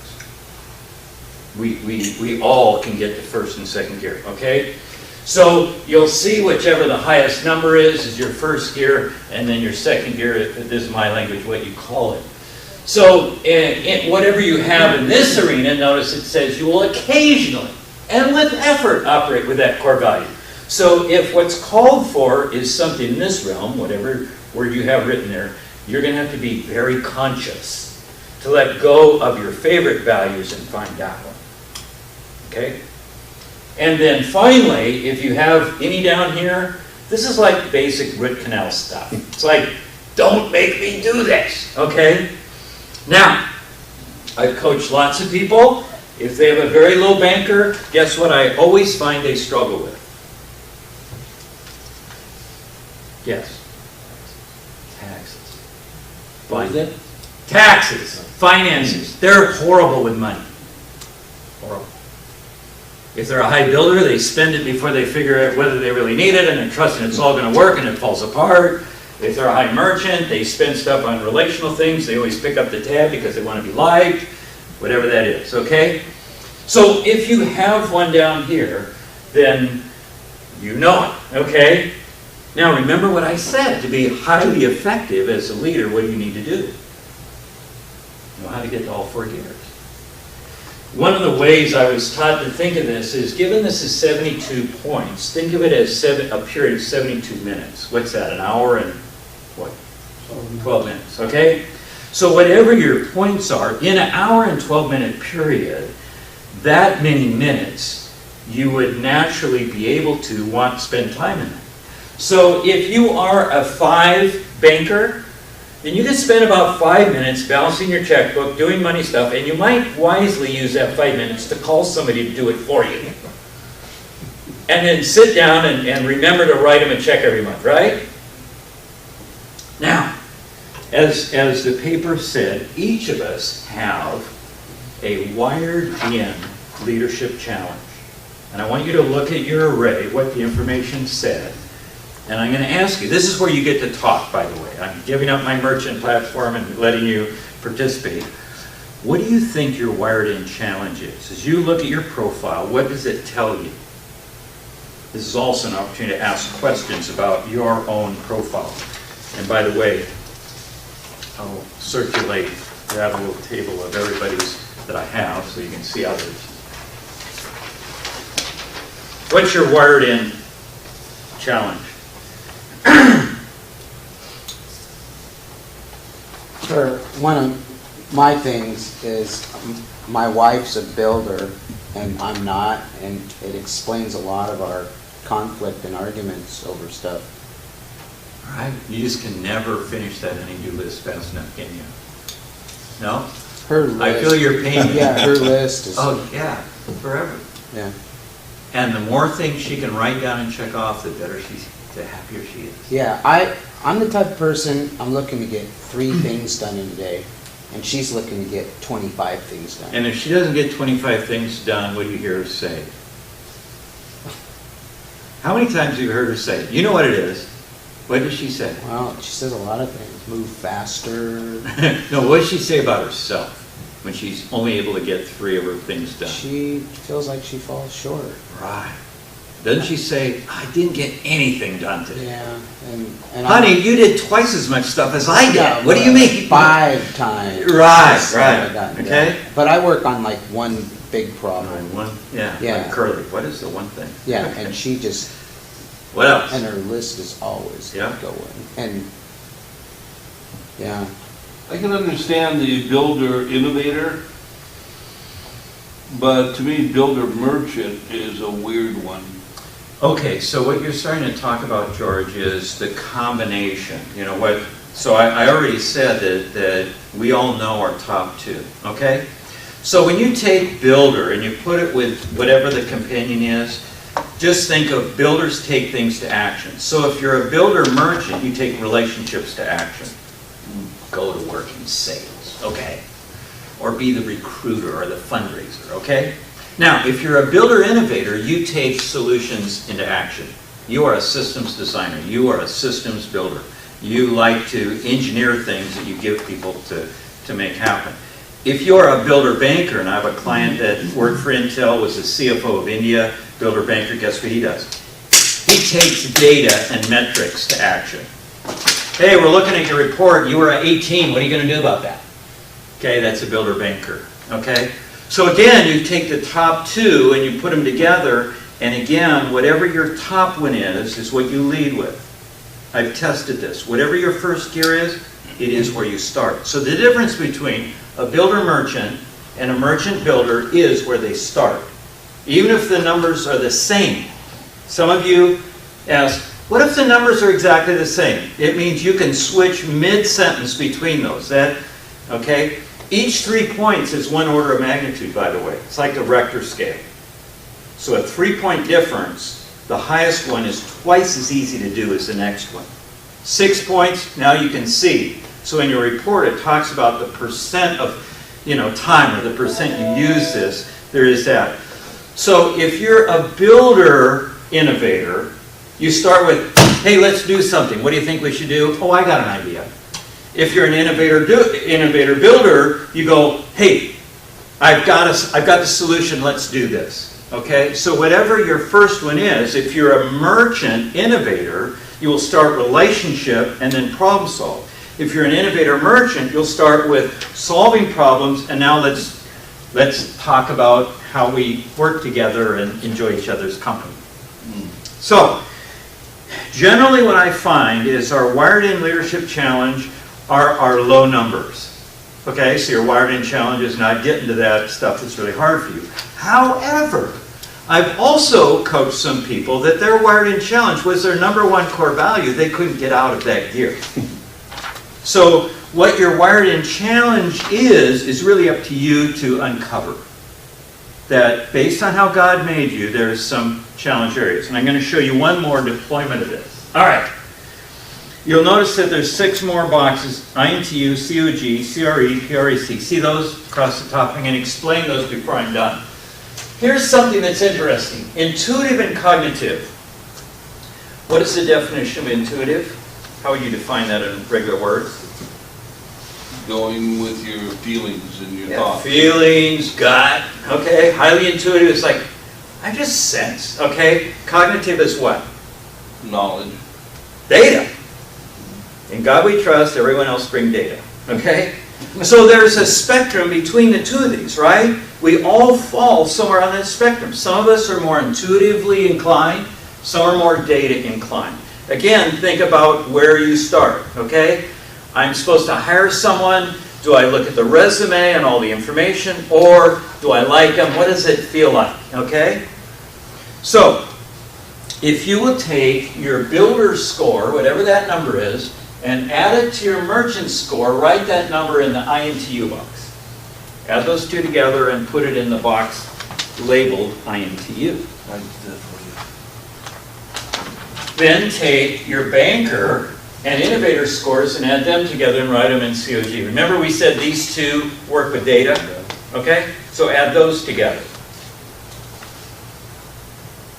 [SPEAKER 1] We all can get to first and second gear, okay? So you'll see whichever the highest number is your first gear, and then your second gear, this is my language, what you call it. So in whatever you have in this arena, notice it says you will occasionally and with effort operate with that core value. So if what's called for is something in this realm, whatever word you have written there, you're going to have to be very conscious to let go of your favorite values and find that one. Okay? And then finally, if you have any down here, this is like basic root canal stuff. It's like, don't make me do this, okay? Now, I've coached lots of people. If they have a very low banker, guess what I always find they struggle with? Yes. Taxes.
[SPEAKER 2] What is it?
[SPEAKER 1] Taxes. Finances. They're horrible with money. Horrible. If they're a high builder, they spend it before they figure out whether they really need it, and they're trusting it's all going to work, and it falls apart. If they're a high merchant, they spend stuff on relational things. They always pick up the tab because they want to be liked, whatever that is, okay? So if you have one down here, then you know it, okay? Now remember what I said. To be highly effective as a leader, what do you need to do? Well, how to get to all 4 gears?
[SPEAKER 2] One of the ways I was taught to think of this is, given this is 72 points, think of it as a period of 72 minutes. What's that, an hour and what? 12 minutes, okay? So whatever your points are, in an hour and 12-minute period, that many minutes, you would naturally be able to want to spend time in it. So if you are a 5 banker, then you can spend about 5 minutes balancing your checkbook, doing money stuff, and you might wisely use that 5 minutes to call somebody to do it for you. And then sit down and remember to write them a check every month, right?
[SPEAKER 1] Now, as the paper said, each of us have a wired-in leadership challenge. And I want you to look at your array, what the information said. And I'm going to ask you, this is where you get to talk, by the way. I'm giving up my merchant platform and letting you participate. What do you think your wired-in challenge is? As you look at your profile, what does it tell you? This is also an opportunity to ask questions about your own profile. And by the way, I'll circulate, grab a little table of everybody's that I have so you can see others. What's your wired-in challenge?
[SPEAKER 3] Sure. One of my things is my wife's a builder and I'm not, and it explains a lot of our conflict and arguments over stuff.
[SPEAKER 1] All right. You just can never finish that honey-do list fast enough, can you? No?
[SPEAKER 3] Her list.
[SPEAKER 1] I feel your pain.
[SPEAKER 3] Yeah, her list is.
[SPEAKER 1] Oh, yeah. Forever.
[SPEAKER 3] Yeah.
[SPEAKER 1] And the more things she can write down and check off, the better the happier she is.
[SPEAKER 3] Yeah, I'm the type of person, I'm looking to get 3 things done in a day, and she's looking to get 25 things done.
[SPEAKER 1] And if she doesn't get 25 things done, what do you hear her say? How many times have you heard her say it? You know what it is. What does she say?
[SPEAKER 3] Well, she says a lot of things. Move faster.
[SPEAKER 1] No, what does she say about herself when she's only able to get 3 of her things done?
[SPEAKER 3] She feels like she falls short.
[SPEAKER 1] Right. Doesn't she say, I didn't get anything done today?
[SPEAKER 3] Yeah. And
[SPEAKER 1] Honey, you did twice as much stuff as I did.
[SPEAKER 3] Yeah,
[SPEAKER 1] What do you mean?
[SPEAKER 3] 5 times.
[SPEAKER 1] Right,
[SPEAKER 3] That's
[SPEAKER 1] right.
[SPEAKER 3] what I got done.
[SPEAKER 1] Okay.
[SPEAKER 3] But I work on like one big problem.
[SPEAKER 1] Yeah,
[SPEAKER 3] Yeah.
[SPEAKER 1] like Curly. What is the one thing?
[SPEAKER 3] Yeah,
[SPEAKER 1] Okay.
[SPEAKER 3] and she just,
[SPEAKER 1] What else?
[SPEAKER 3] and her list is always
[SPEAKER 1] Yeah.
[SPEAKER 3] going. And, yeah.
[SPEAKER 4] I can understand the builder innovator, but to me, builder merchant is a weird one.
[SPEAKER 1] Okay, so what you're starting to talk about, George, is the combination. You know what? So I already said that we all know our top 2. Okay? So when you take builder and you put it with whatever the companion is, just think of builders take things to action. So if you're a builder merchant, you take relationships to action. Go to work in sales, okay? Or be the recruiter or the fundraiser, okay? Now, if you're a builder innovator, you take solutions into action. You are a systems designer. You are a systems builder. You like to engineer things that you give people to make happen. If you're a builder banker, and I have a client that worked for Intel, was the CFO of India, builder banker, guess what he does? He takes data and metrics to action. Hey, we're looking at your report. You were at 18. What are you going to do about that? Okay, that's a builder banker. Okay? So again, you take the top 2 and you put them together, and again, whatever your top one is what you lead with. I've tested this. Whatever your first gear is, it is where you start. So the difference between a builder merchant and a merchant builder is where they start. Even if the numbers are the same. Some of you ask, what if the numbers are exactly the same? It means you can switch mid-sentence between those. Okay? Each 3 points is 1 order of magnitude, by the way. It's like the Richter scale. So a 3-point difference, the highest one is twice as easy to do as the next one. 6 points, now you can see. So in your report, it talks about the percent of time, or the percent you use this. There is that. So if you're a builder innovator, you start with, hey, let's do something. What do you think we should do? Oh, I got an idea. If you're an innovator builder, you go, hey, I've got the solution, let's do this. Okay? So whatever your first one is, if you're a merchant innovator, you will start relationship and then problem solve. If you're an innovator merchant, you'll start with solving problems, and now let's talk about how we work together and enjoy each other's company. So, generally what I find is our wired-in leadership challenge are our low numbers. Okay, so your wired-in challenge is not getting to that stuff that's really hard for you. However, I've also coached some people that their wired-in challenge was their number one core value. They couldn't get out of that gear. So what your wired-in challenge is really up to you to uncover. That based on how God made you, there's some challenge areas. And I'm going to show you one more deployment of this. All right. You'll notice that there's 6 more boxes: INTU, COG, CRE, PREC. See those across the top? I'm going to explain those before I'm done. Here's something that's interesting. Intuitive and cognitive. What is the definition of intuitive? How would you define that in regular words?
[SPEAKER 4] Going with your feelings and your thoughts.
[SPEAKER 1] Feelings, gut, okay? Highly intuitive is like, I just sense, okay? Cognitive is what?
[SPEAKER 4] Knowledge.
[SPEAKER 1] Data. In God we trust, everyone else bring data, okay? So there's a spectrum between the two of these, right? We all fall somewhere on that spectrum. Some of us are more intuitively inclined, some are more data inclined. Again, think about where you start, okay? I'm supposed to hire someone. Do I look at the resume and all the information, or do I like them? What does it feel like, okay? So, if you will take your builder score, whatever that number is, and add it to your merchant score, write that number in the INTU box. Add those two together and put it in the box labeled INTU. Then take your banker and innovator scores and add them together and write them in COG. Remember we said these two work with data? Okay? So add those together.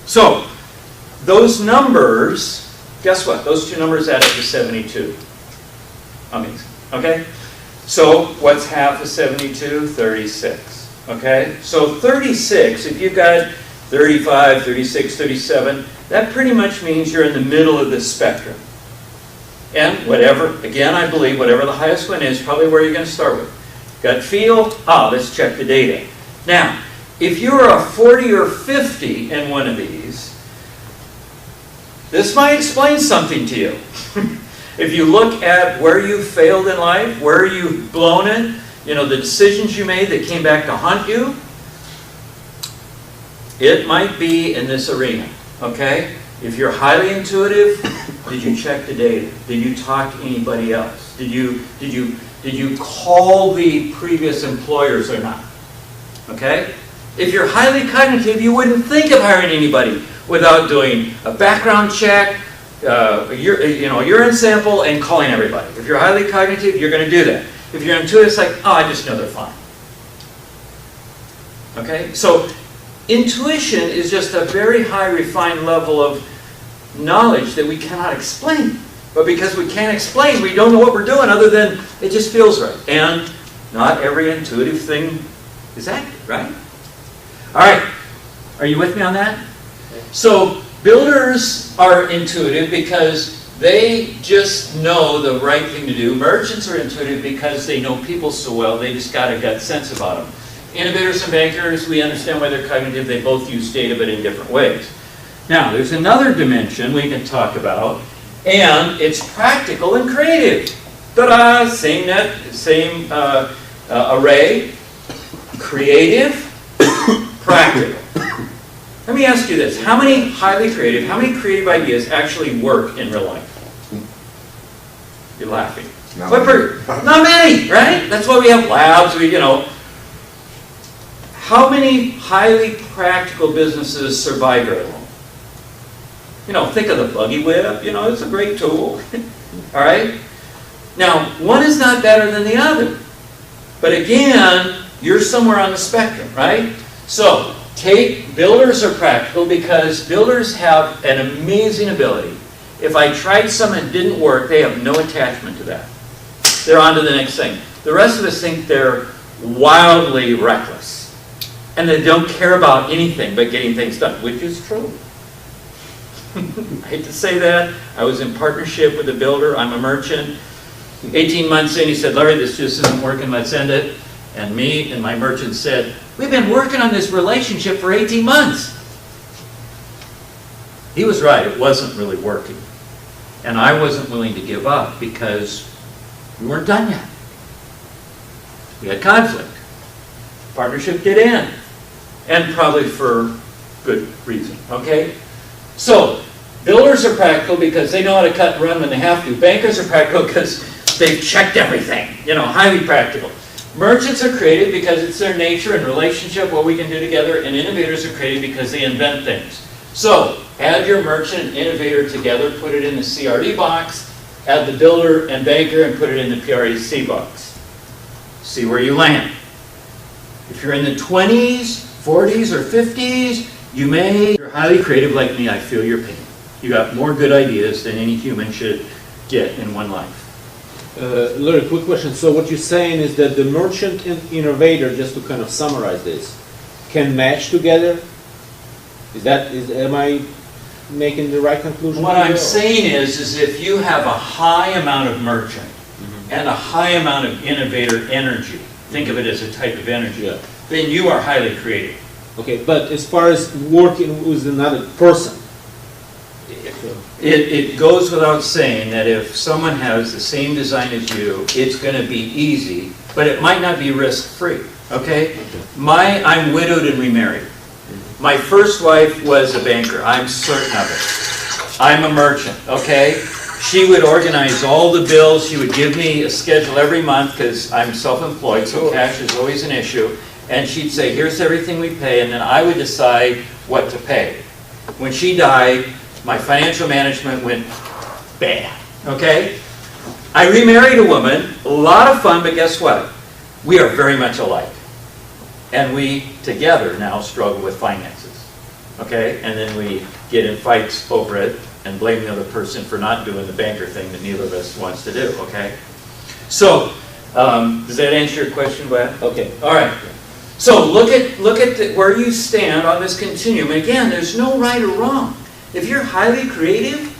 [SPEAKER 1] So, those numbers, guess what? Those two numbers add up to 72. Amazing. Okay? So, what's half of 72? 36. Okay? So 36, if you've got 35, 36, 37, that pretty much means you're in the middle of the spectrum. And whatever, again, I believe whatever the highest one is, probably where you're going to start with. Gut feel, let's check the data. Now, if you're a 40 or 50 in one of these, this might explain something to you. If you look at where you failed in life, where you've blown it, the decisions you made that came back to haunt you, it might be in this arena, okay? If you're highly intuitive, did you check the data? Did you talk to anybody else? Did you call the previous employers or not? Okay? If you're highly cognitive, you wouldn't think of hiring anybody without doing a background check, a urine sample, and calling everybody. If you're highly cognitive, you're going to do that. If you're intuitive, it's like, I just know they're fine. Okay? So, intuition is just a very high refined level of knowledge that we cannot explain. But because we can't explain, we don't know what we're doing other than it just feels right. And not every intuitive thing is accurate, right? All right. Are you with me on that? So builders are intuitive because they just know the right thing to do. Merchants are intuitive because they know people so well, they just got a gut sense about them. Innovators and bankers, we understand why they're cognitive. They both use data, but in different ways. Now, there's another dimension we can talk about, and it's practical and creative. Ta-da! Same array. Creative, practical. Let me ask you this. How many creative ideas actually work in real life? You're laughing. Not many, right? That's why we have labs, How many highly practical businesses survive very long? Think of the buggy whip, it's a great tool. All right? Now, one is not better than the other. But again, you're somewhere on the spectrum, right? So, builders are practical because builders have an amazing ability. If I tried something and it didn't work, they have no attachment to that. They're on to the next thing. The rest of us think they're wildly reckless. And they don't care about anything but getting things done, which is true. I hate to say that. I was in partnership with a builder. I'm a merchant.
[SPEAKER 2] 18 months in, he said, Larry, this just isn't working, let's end it. And me and my merchant said, we've been working on this relationship for 18 months. He was right, it wasn't really working. And I wasn't willing to give up because we weren't done yet. We had conflict. Partnership did end. And probably for good reason, okay? So, builders are practical because they know how to cut and run when they have to. Bankers are practical because they've checked everything. You know, highly practical. Merchants are creative because it's their nature and relationship, what we can do together. And innovators are creative because they invent things. So, add your merchant and innovator together, put it in the CRD box, add the builder and banker and put it in the PREC box. See where you land. If you're in the 20s, 40s, or 50s, you're highly creative like me, I feel your pain. You got more good ideas than any human should get in one life.
[SPEAKER 5] Larry, quick question. So what you're saying is that the merchant and innovator, just to kind of summarize this, can match together? Am I making the right conclusion?
[SPEAKER 2] What I'm saying is if you have a high amount of merchant and a high amount of innovator energy, think of it as a type of energy, then you are highly creative.
[SPEAKER 5] Okay, but as far as working with another person,
[SPEAKER 2] it goes without saying that if someone has the same design as you, it's going to be easy, but it might not be risk-free, okay? I'm widowed and remarried. My first wife was a banker. I'm certain of it. I'm a merchant, okay? She would organize all the bills. She would give me a schedule every month because I'm self-employed, so cash is always an issue. And she'd say, here's everything we pay, and then I would decide what to pay. When she died, my financial management went bad, okay? I remarried a woman, a lot of fun, but guess what? We are very much alike. And we, together, now struggle with finances, okay? And then we get in fights over it and blame the other person for not doing the banker thing that neither of us wants to do, okay? So, does that answer your question, Brad?
[SPEAKER 5] okay.
[SPEAKER 2] All right. So look at where you stand on this continuum. Again, there's no right or wrong. If you're highly creative,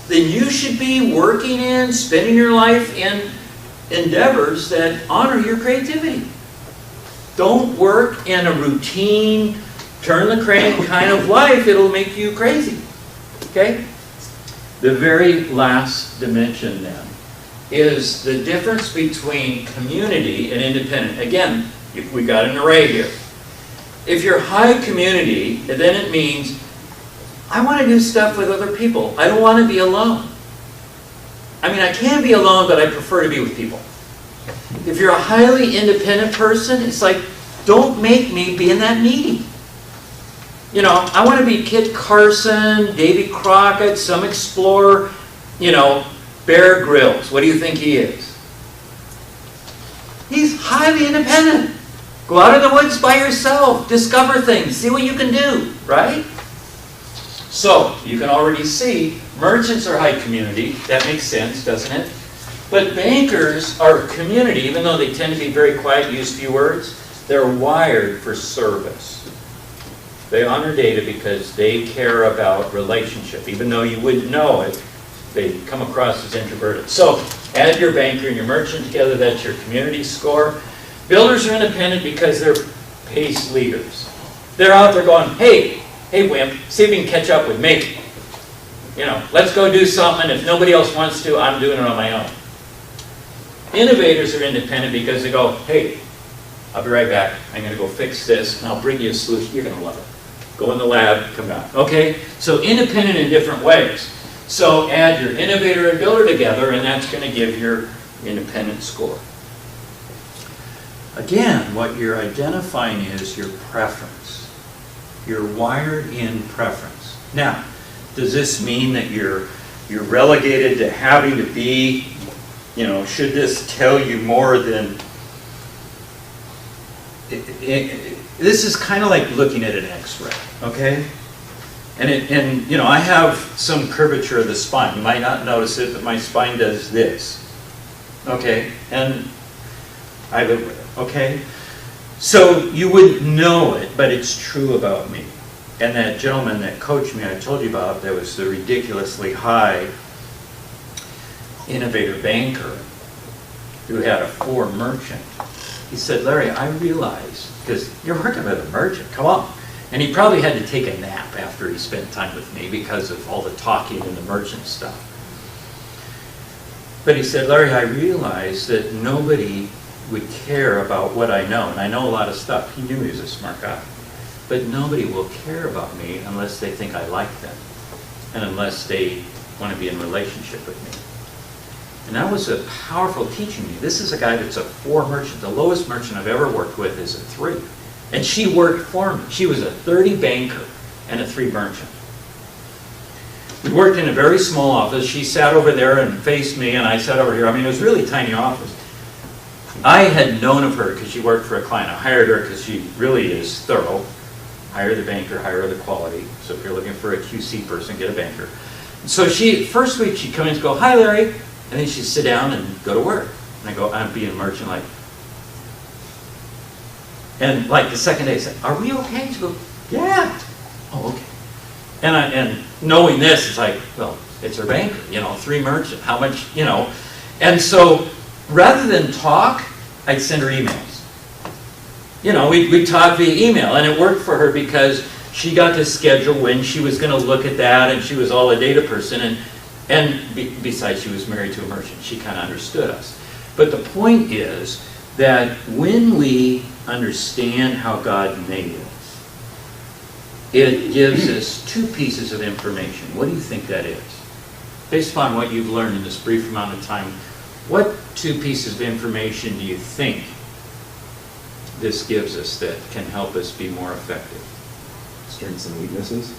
[SPEAKER 2] then you should be working in, spending your life in endeavors that honor your creativity. Don't work in a routine, turn the crank kind of life. It'll make you crazy. Okay? The very last dimension then is the difference between community and independent. Again, we got an array here. If you're high community, then it means I want to do stuff with other people. I don't want to be alone. I mean, I can be alone, but I prefer to be with people. If you're a highly independent person, it's like, don't make me be in that meeting. You know, I want to be Kit Carson, Davy Crockett, some explorer, you know, Bear Grylls. What do you think he is? He's highly independent. Go out in the woods by yourself. Discover things. See what you can do, right? So, you can already see, merchants are high community. That makes sense, doesn't it? But bankers are community, even though they tend to be very quiet, use few words. They're wired for service. They honor data because they care about relationship. Even though you wouldn't know it, they come across as introverted. So, add your banker and your merchant together. That's your community score. Builders are independent because they're pace leaders. They're out there going, hey wimp, see if you can catch up with me. You know, let's go do something. If nobody else wants to, I'm doing it on my own. Innovators are independent because they go, hey, I'll be right back. I'm going to go fix this, and I'll bring you a solution. You're going to love it. Go in the lab, come back. Okay? So independent in different ways. So add your innovator and builder together, and that's going to give your independent score. Again, what you're identifying is your preference. Your wired-in preference. Now, does this mean that you're relegated to having to be, you know, should this tell you more than... This is kind of like looking at an X-ray, okay? And you know, I have some curvature of the spine. You might not notice it, but my spine does this. Okay? And I live with it, okay? So you wouldn't know it, but it's true about me. And that gentleman that coached me, I told you about, that was the ridiculously high innovator banker. who had a Ford merchant. He said, Larry, I realize, because you're working with a merchant, come on. And he probably had to take a nap after he spent time with me because of all the talking and the merchant stuff. But he said, Larry, I realize that nobody would care about what I know. And I know a lot of stuff. He knew he was a smart guy. But nobody will care about me unless they think I like them. And unless they want to be in relationship with me. And that was a powerful teaching me. This is a guy that's a 4 merchant. The lowest merchant I've ever worked with is a 3. And she worked for me. She was a 30 banker and a 3 merchant. We worked in a very small office. She sat over there and faced me, and I sat over here. I mean, it was a really tiny office. I had known of her because she worked for a client. I hired her because she really is thorough. Hire the banker, hire the quality. So if you're looking for a QC person, get a banker. So first week she'd come in and go, hi, Larry. And then she'd sit down and go to work. And I go, I'm being a merchant, like. And like the second day, I said, are we okay? She goes, yeah. Oh, okay. And knowing this, it's like, well, it's her banker, 3 merchant, how much, And so rather than talk, I'd send her emails. We'd talk via email, and it worked for her because she got to schedule when she was going to look at that, and she was all a data person, and besides, she was married to a merchant. She kind of understood us. But the point is that when we understand how God made us, it gives us 2 pieces of information. What do you think that is? Based upon what you've learned in this brief amount of time, what 2 pieces of information do you think this gives us that can help us be more effective?
[SPEAKER 6] Strengths and weaknesses.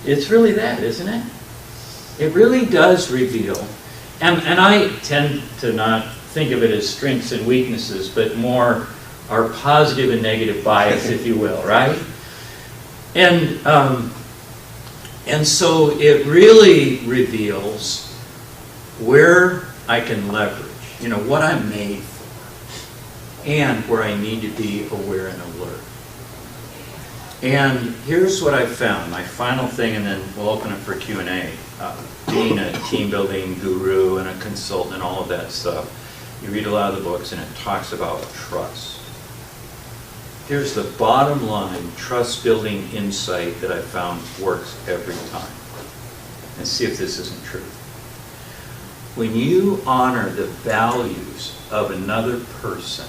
[SPEAKER 2] It's really that, isn't it? It really does reveal, and I tend to not think of it as strengths and weaknesses, but more our positive and negative bias, if you will, right? And so it really reveals where I can leverage, what I'm made for, and where I need to be aware and alert. And here's what I've found, my final thing, and then we'll open it for Q&A. Being a team building guru and a consultant and all of that stuff, you read a lot of the books and it talks about trust. Here's the bottom line trust building insight that I found works every time. And see if this isn't true. When you honor the values of another person,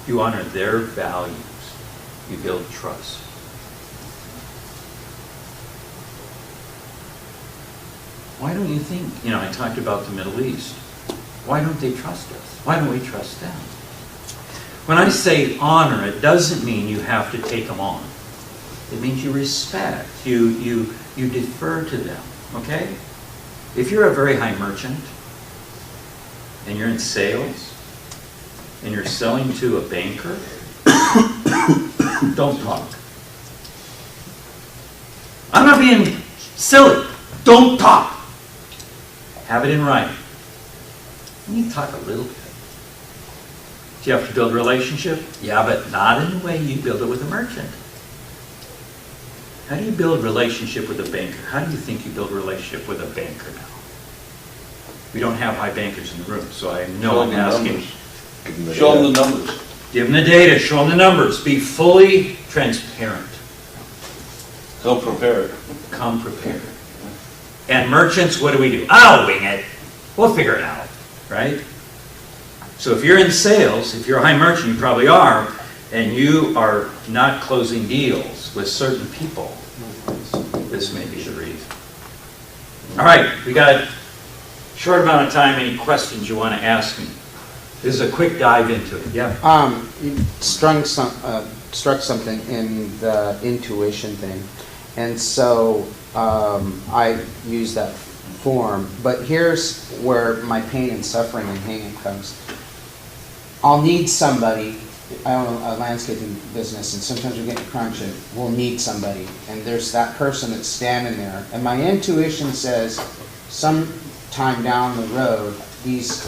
[SPEAKER 2] you honor their values, you build trust. Why don't you think, I talked about the Middle East. Why don't they trust us? Why don't we trust them? When I say honor, it doesn't mean you have to take them on. It means you respect, you defer to them, okay? If you're a very high merchant, and you're in sales, and you're selling to a banker, don't talk. I'm not being silly. Don't talk. Have it in writing. You need to talk a little bit. Do you have to build a relationship? Yeah, but not in the way you build it with a merchant. How do you build a relationship with a banker? How do you think you build a relationship with a banker now? We don't have high bankers in the room, so I know I'm asking.
[SPEAKER 4] Show them the numbers.
[SPEAKER 2] Give them the data, show them the numbers. Be fully transparent.
[SPEAKER 4] Come prepared.
[SPEAKER 2] Come prepared. And merchants, what do? I'll wing it. We'll figure it out, right? So if you're in sales, if you're a high merchant, you probably are, and you are not closing deals with certain people, this may be the reason. All right, we got a short amount of time. Any questions you want to ask me? This is a quick dive into it. Yeah.
[SPEAKER 3] You struck something in the intuition thing, and so I use that form. But here's where my pain and suffering and hanging comes. I'll need somebody. I own a landscaping business, and sometimes we get in crunch, and we'll need somebody. And there's that person that's standing there, and my intuition says, sometime down the road, he's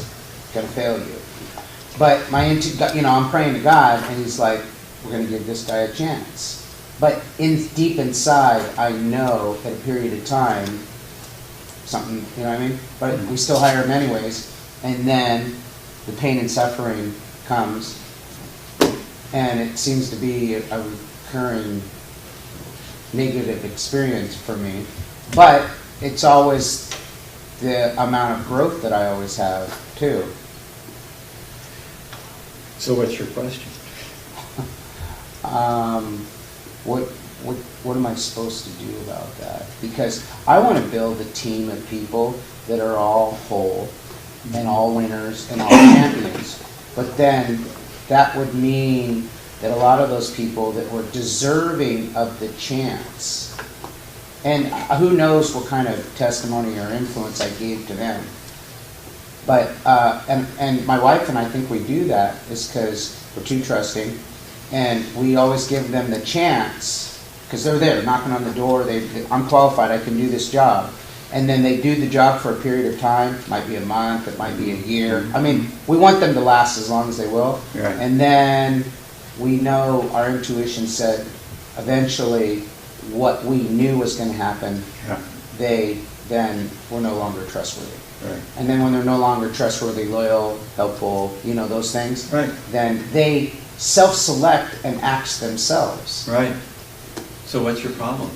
[SPEAKER 3] gonna fail you. But I'm praying to God, and He's like, we're going to give this guy a chance. But deep inside, I know at a period of time, something, you know what I mean? But we still hire him anyways, and then the pain and suffering comes, and it seems to be a recurring negative experience for me. But it's always the amount of growth that I always have, too.
[SPEAKER 2] So what's your question?
[SPEAKER 3] What am I supposed to do about that? Because I want to build a team of people that are all whole and all winners and all champions. But then that would mean that a lot of those people that were deserving of the chance, and who knows what kind of testimony or influence I gave to them. But, and my wife and I think we do that is because we're too trusting, and we always give them the chance, because they're there knocking on the door, I'm qualified, I can do this job. And then they do the job for a period of time, might be a month, it might be a year. I mean, we want them to last as long as they will.
[SPEAKER 2] Right.
[SPEAKER 3] And then we know, our intuition said, eventually what we knew was going to happen, they then were no longer trustworthy.
[SPEAKER 2] Right.
[SPEAKER 3] And then when they're no longer trustworthy, loyal, helpful, those things,
[SPEAKER 2] Right.
[SPEAKER 3] then they self-select and act themselves.
[SPEAKER 1] Right. So what's your problem?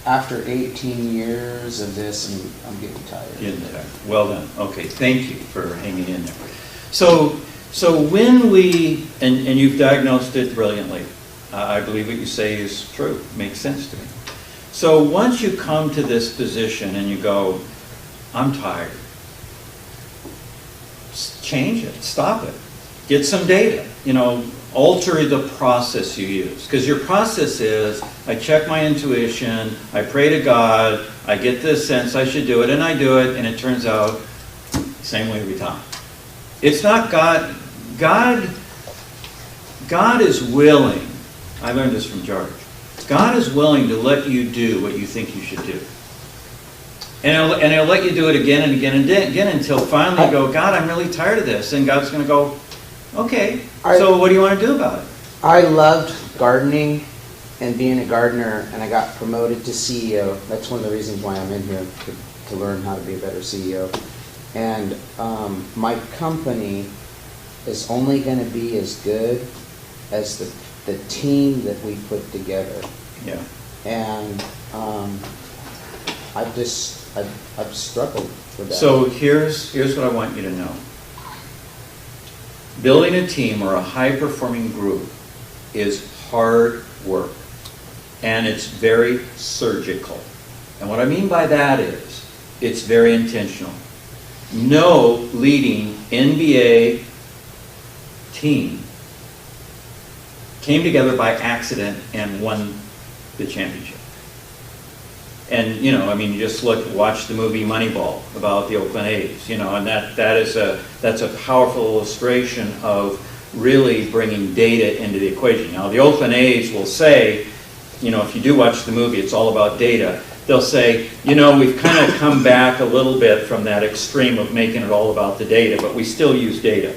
[SPEAKER 3] After 18 years of this, I'm getting tired.
[SPEAKER 1] Getting there. Well done. Okay, thank you for hanging in there. So when we, and you've diagnosed it brilliantly. I believe what you say is true. Makes sense to me. So once you come to this position and you go, I'm tired, change it, stop it, get some data, alter the process you use. Because your process is, I check my intuition, I pray to God, I get this sense I should do it, and I do it, and it turns out same way every time. It's not God. God is willing, I learned this from George, God is willing to let you do what you think you should do. And he'll let you do it again and again and again until finally you go, God, I'm really tired of this. And God's going to go, okay, so what do you want to do about it?
[SPEAKER 3] I loved gardening and being a gardener, and I got promoted to CEO. That's one of the reasons why I'm in here, to learn how to be a better CEO. And my company is only going to be as good as the team that we put together.
[SPEAKER 1] Yeah.
[SPEAKER 3] And I've struggled with that.
[SPEAKER 1] So here's what I want you to know. Building a team or a high-performing group is hard work, and it's very surgical. And what I mean by that is, it's very intentional. No leading NBA team came together by accident and won the championship. And, you just watch the movie Moneyball about the Oakland A's, and that's a powerful illustration of really bringing data into the equation. Now, the Oakland A's will say, if you do watch the movie, it's all about data. They'll say, we've kind of come back a little bit from that extreme of making it all about the data, but we still use data.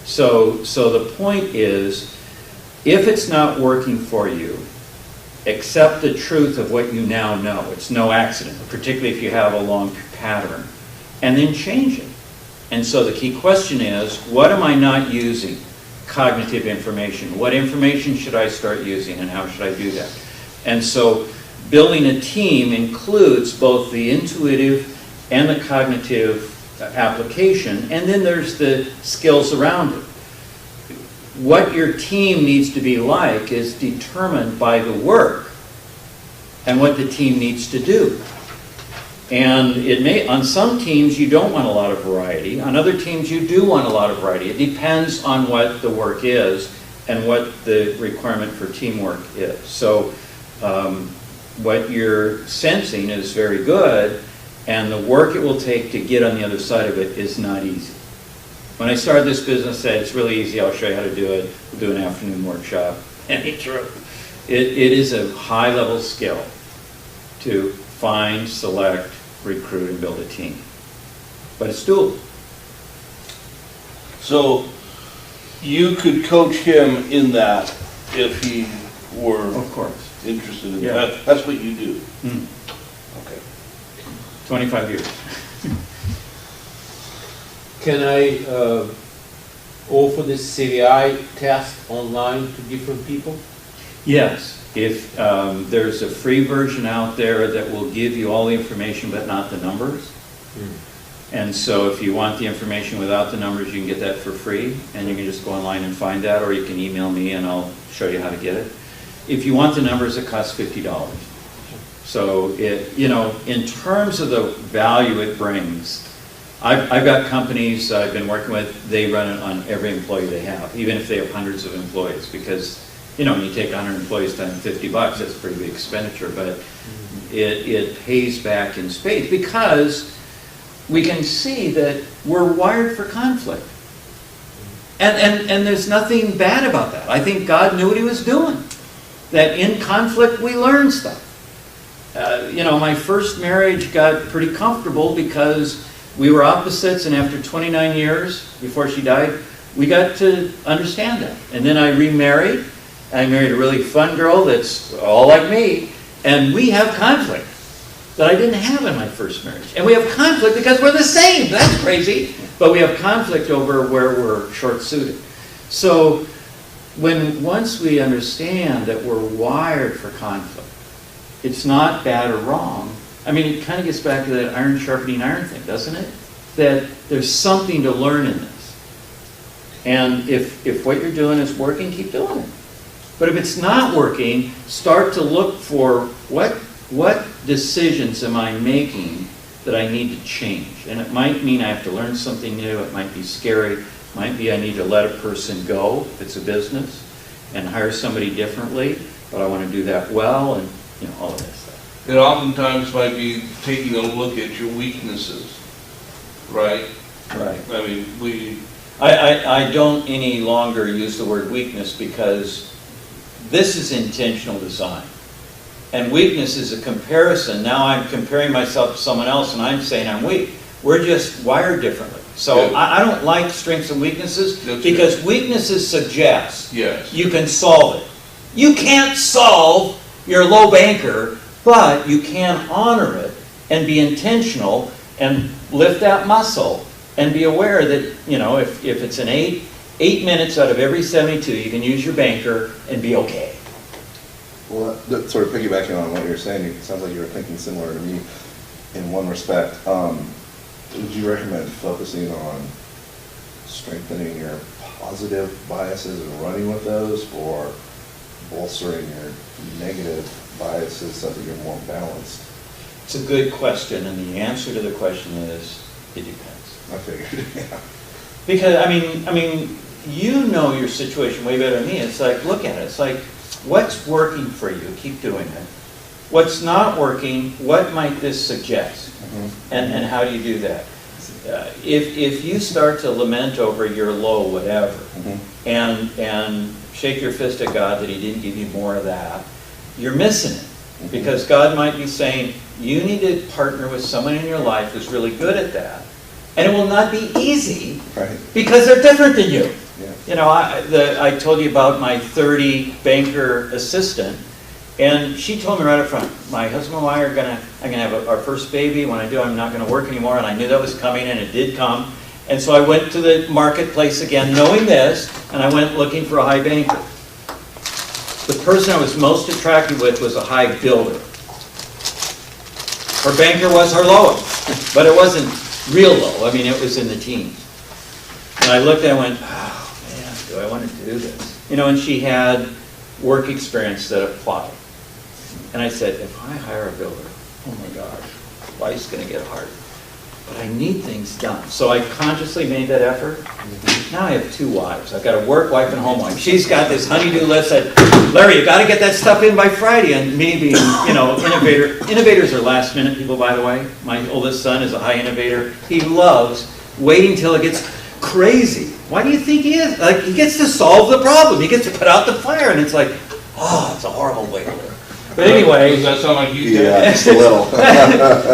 [SPEAKER 1] So the point is, if it's not working for you, accept the truth of what you now know. It's no accident, particularly if you have a long pattern. And then change it. And so the key question is, what am I not using? Cognitive information. What information should I start using, and how should I do that? And so building a team includes both the intuitive and the cognitive application, and then there's the skills around it. What your team needs to be like is determined by the work and what the team needs to do. And on some teams you don't want a lot of variety. On other teams you do want a lot of variety. It depends on what the work is and what the requirement for teamwork is. So what you're sensing is very good, and the work it will take to get on the other side of it is not easy. When I started this business, I said, it's really easy, I'll show you how to do it. We'll do an afternoon workshop. And it's true. It is a high-level skill to find, select, recruit, and build a team. But it's doable.
[SPEAKER 4] So you could coach him in that if he were
[SPEAKER 1] Of course.
[SPEAKER 4] interested in
[SPEAKER 1] Yeah.
[SPEAKER 4] that. That's what you do.
[SPEAKER 1] Mm.
[SPEAKER 4] Okay.
[SPEAKER 1] 25 years.
[SPEAKER 5] Can I offer this CVI test online to different people?
[SPEAKER 2] Yes, if there's a free version out there that will give you all the information but not the numbers. And so if you want the information without the numbers, you can get that for free, and you can just go online and find that, or you can email me and I'll show you how to get it. If you want the numbers, it costs $50. So it, you know, in terms of the value it brings, I've got companies I've been working with, they run it on every employee they have, even if they have hundreds of employees, because, you know, when you take 100 employees times $50, that's a pretty big expenditure, but it pays back in spades, because we can see that we're wired for conflict. And there's nothing bad about that. I think God knew what he was doing. That in conflict we learn stuff. You know, my first marriage got pretty comfortable because we were opposites, and after 29 years before she died, we got to understand that. And then I remarried. I married a really fun girl that's all like me, and we have conflict that I didn't have in my first marriage. And we have conflict because we're the same. That's crazy. But we have conflict over where we're short-suited. So once we understand that we're wired for conflict, it's not bad or wrong. I mean, it kind of gets back to that iron sharpening iron thing, doesn't it? That there's something to learn in this. And if what you're doing is working, keep doing it. But if it's not working, start to look for what decisions am I making that I need to change? And it might mean I have to learn something new. It might be scary. It might be I need to let a person go if it's a business and hire somebody differently, but I want to do that well, and you know, all of this stuff.
[SPEAKER 4] It oftentimes might be taking a look at your weaknesses, right?
[SPEAKER 2] Right.
[SPEAKER 4] I mean,
[SPEAKER 1] I don't any longer use the word weakness, because this is intentional design. And weakness is a comparison. Now I'm comparing myself to someone else and I'm saying I'm weak. We're just wired differently. So
[SPEAKER 4] Good.
[SPEAKER 1] I don't like strengths and weaknesses,
[SPEAKER 4] That's
[SPEAKER 1] because
[SPEAKER 4] good.
[SPEAKER 1] weaknesses suggest
[SPEAKER 4] yes.
[SPEAKER 1] you can solve it. You can't solve your low banker, but you can honor it and be intentional and lift that muscle and be aware that, you know, if it's an 8 minutes out of every 72, you can use your banker and be okay.
[SPEAKER 6] Well, that sort of piggybacking on what you're saying, it sounds like you were thinking similar to me in one respect. Would you recommend focusing on strengthening your positive biases and running with those, or bolstering your negative biases so that you're more balanced?
[SPEAKER 1] It's a good question, and the answer to the question is, it depends.
[SPEAKER 6] I figured, yeah.
[SPEAKER 1] Because, I mean, you know your situation way better than me. It's like, look at it. It's like, what's working for you? Keep doing it. What's not working, what might this suggest? And how do you do that? If you start to lament over your low whatever, and shake your fist at God that he didn't give you more of that, you're missing it. Because God might be saying, you need to partner with someone in your life who's really good at that. And it will not be easy,
[SPEAKER 6] Right.
[SPEAKER 1] because they're different than you.
[SPEAKER 6] Yeah.
[SPEAKER 1] You know, I told you about my 30 banker assistant, and she told me right up front, my husband and I I'm gonna have our first baby. When I do, I'm not gonna work anymore. And I knew that was coming, and it did come. And so I went to the marketplace again, knowing this, and I went looking for a high banker. The person I was most attracted with was a high builder. Her banker was her lowest, but it wasn't real low. I mean, it was in the teens. And I looked and I went, oh man, do I want to do this? You know, and she had work experience that applied. And I said, if I hire a builder, oh my gosh, life's going to get hard. But I need things done. So I consciously made that effort. Now I have 2 wives. I've got a work wife and home wife. She's got this honey-do list that, Larry, you got to get that stuff in by Friday. And me being, you know, innovator. Innovators are last-minute people, by the way. My oldest son is a high innovator. He loves waiting till it gets crazy. Why do you think he is? Like, he gets to solve the problem. He gets to put out the fire. And it's like, oh, it's a horrible way to live. But anyway,
[SPEAKER 4] Does that sound like you did?
[SPEAKER 6] Yeah, just a little.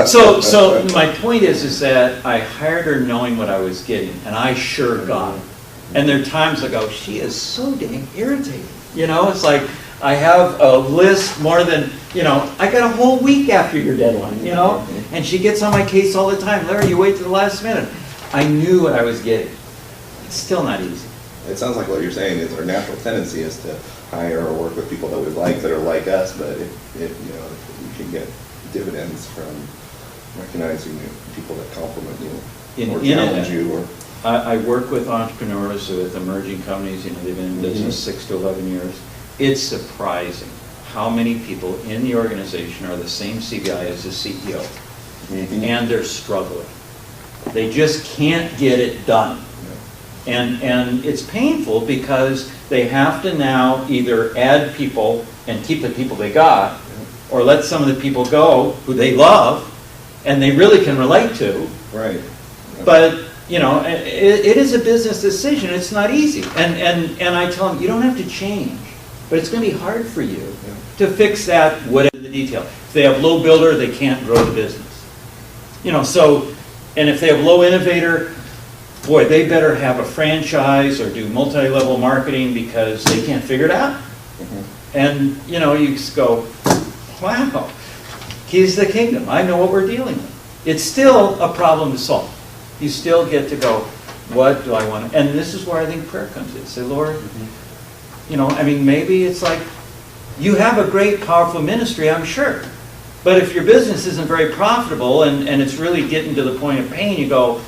[SPEAKER 1] so my point is that I hired her knowing what I was getting, and I sure got it. And there are times I go, she is so dang irritating. You know, it's like I have a list more than, you know, I got a whole week after your deadline, you know, and she gets on my case all the time. Larry, you wait to the last minute. I knew what I was getting. It's still not easy.
[SPEAKER 6] It sounds like what you're saying is our natural tendency is to hire or work with people that we like, that are like us, but if you know, if we can get dividends from recognizing people that compliment you or challenge you, or
[SPEAKER 1] I work with entrepreneurs with emerging companies, you know, they've been in business 6 to 11 years. It's surprising how many people in the organization are the same CBI as the CEO, and they're struggling. They just can't get it done. And it's painful because they have to now either add people and keep the people they got, or let some of the people go who they love and they really can relate to.
[SPEAKER 6] right.
[SPEAKER 1] But, you know, it is a business decision. It's not easy. And I tell them, you don't have to change, but it's going to be hard for you to fix that, whatever the detail. If they have low builder, they can't grow the business. You know, so, and if they have low innovator, boy, they better have a franchise or do multi-level marketing because they can't figure it out. And, you know, you just go, wow, keys to the kingdom. I know what we're dealing with. It's still a problem to solve. You still get to go, what do I want to, and this is where I think prayer comes in. Say, Lord, you know, I mean, maybe it's like, you have a great, powerful ministry, I'm sure. But if your business isn't very profitable and it's really getting to the point of pain, you go,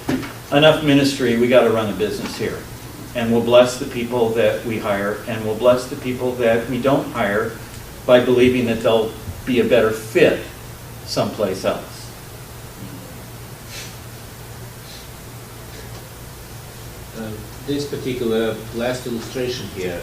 [SPEAKER 1] enough ministry, we got to run a business here. And we'll bless the people that we hire, and we'll bless the people that we don't hire by believing that they'll be a better fit someplace else.
[SPEAKER 5] This particular last illustration here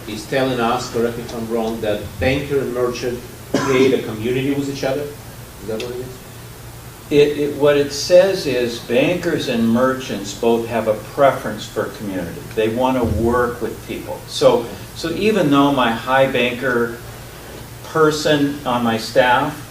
[SPEAKER 5] is telling us, correct me if I'm wrong, that banker and merchant create a community with each other? Is that what it is?
[SPEAKER 1] What it says is bankers and merchants both have a preference for community. They want to work with people. So even though my high banker person on my staff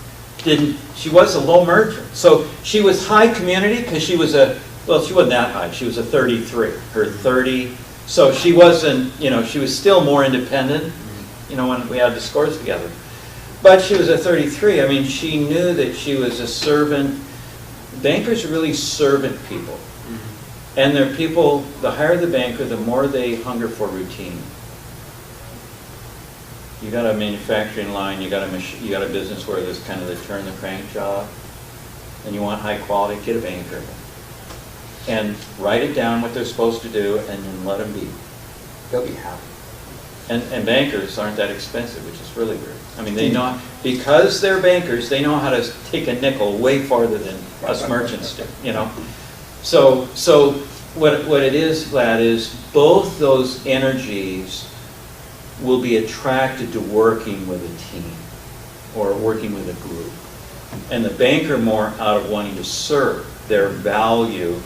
[SPEAKER 1] she was a low merchant. So she was high community because she wasn't that high. She was a 33, her 30. So she wasn't, you know, she was still more independent, you know, when we had the scores together. But she was a 33. I mean, she knew that she was a servant. Bankers are really servant people. And they're people, the higher the banker, the more they hunger for routine. You got a manufacturing line, you got a business where there's kind of the turn the crank job, and you want high quality, get a banker. And write it down what they're supposed to do, and then let them be. They'll be happy. And bankers aren't that expensive, which is really weird. I mean, they know, because they're bankers, they know how to take a nickel way farther than us merchants do, you know. So what it is, Vlad, is both those energies will be attracted to working with a team or working with a group. And the banker more out of wanting to serve. Their value,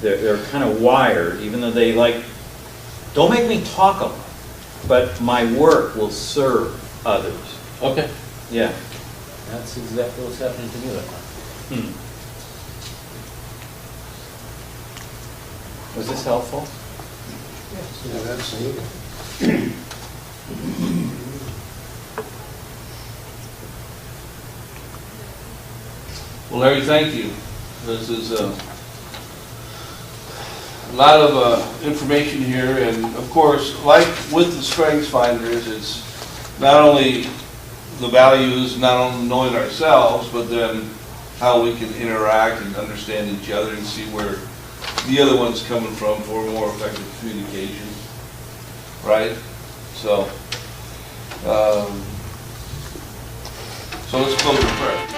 [SPEAKER 1] they're kind of wired, even though they like, don't make me talk a lot, but my work will serve others.
[SPEAKER 5] Okay.
[SPEAKER 1] Yeah.
[SPEAKER 5] That's exactly what's happening to me right now.
[SPEAKER 1] Was this helpful?
[SPEAKER 7] Yeah, absolutely.
[SPEAKER 4] Well, Larry, thank you. This is a lot of information here, and of course, like with the Strengths Finders, it's not only the values, not only knowing ourselves, but then how we can interact and understand each other and see where the other one's coming from for more effective communication, right? So let's close with prayer.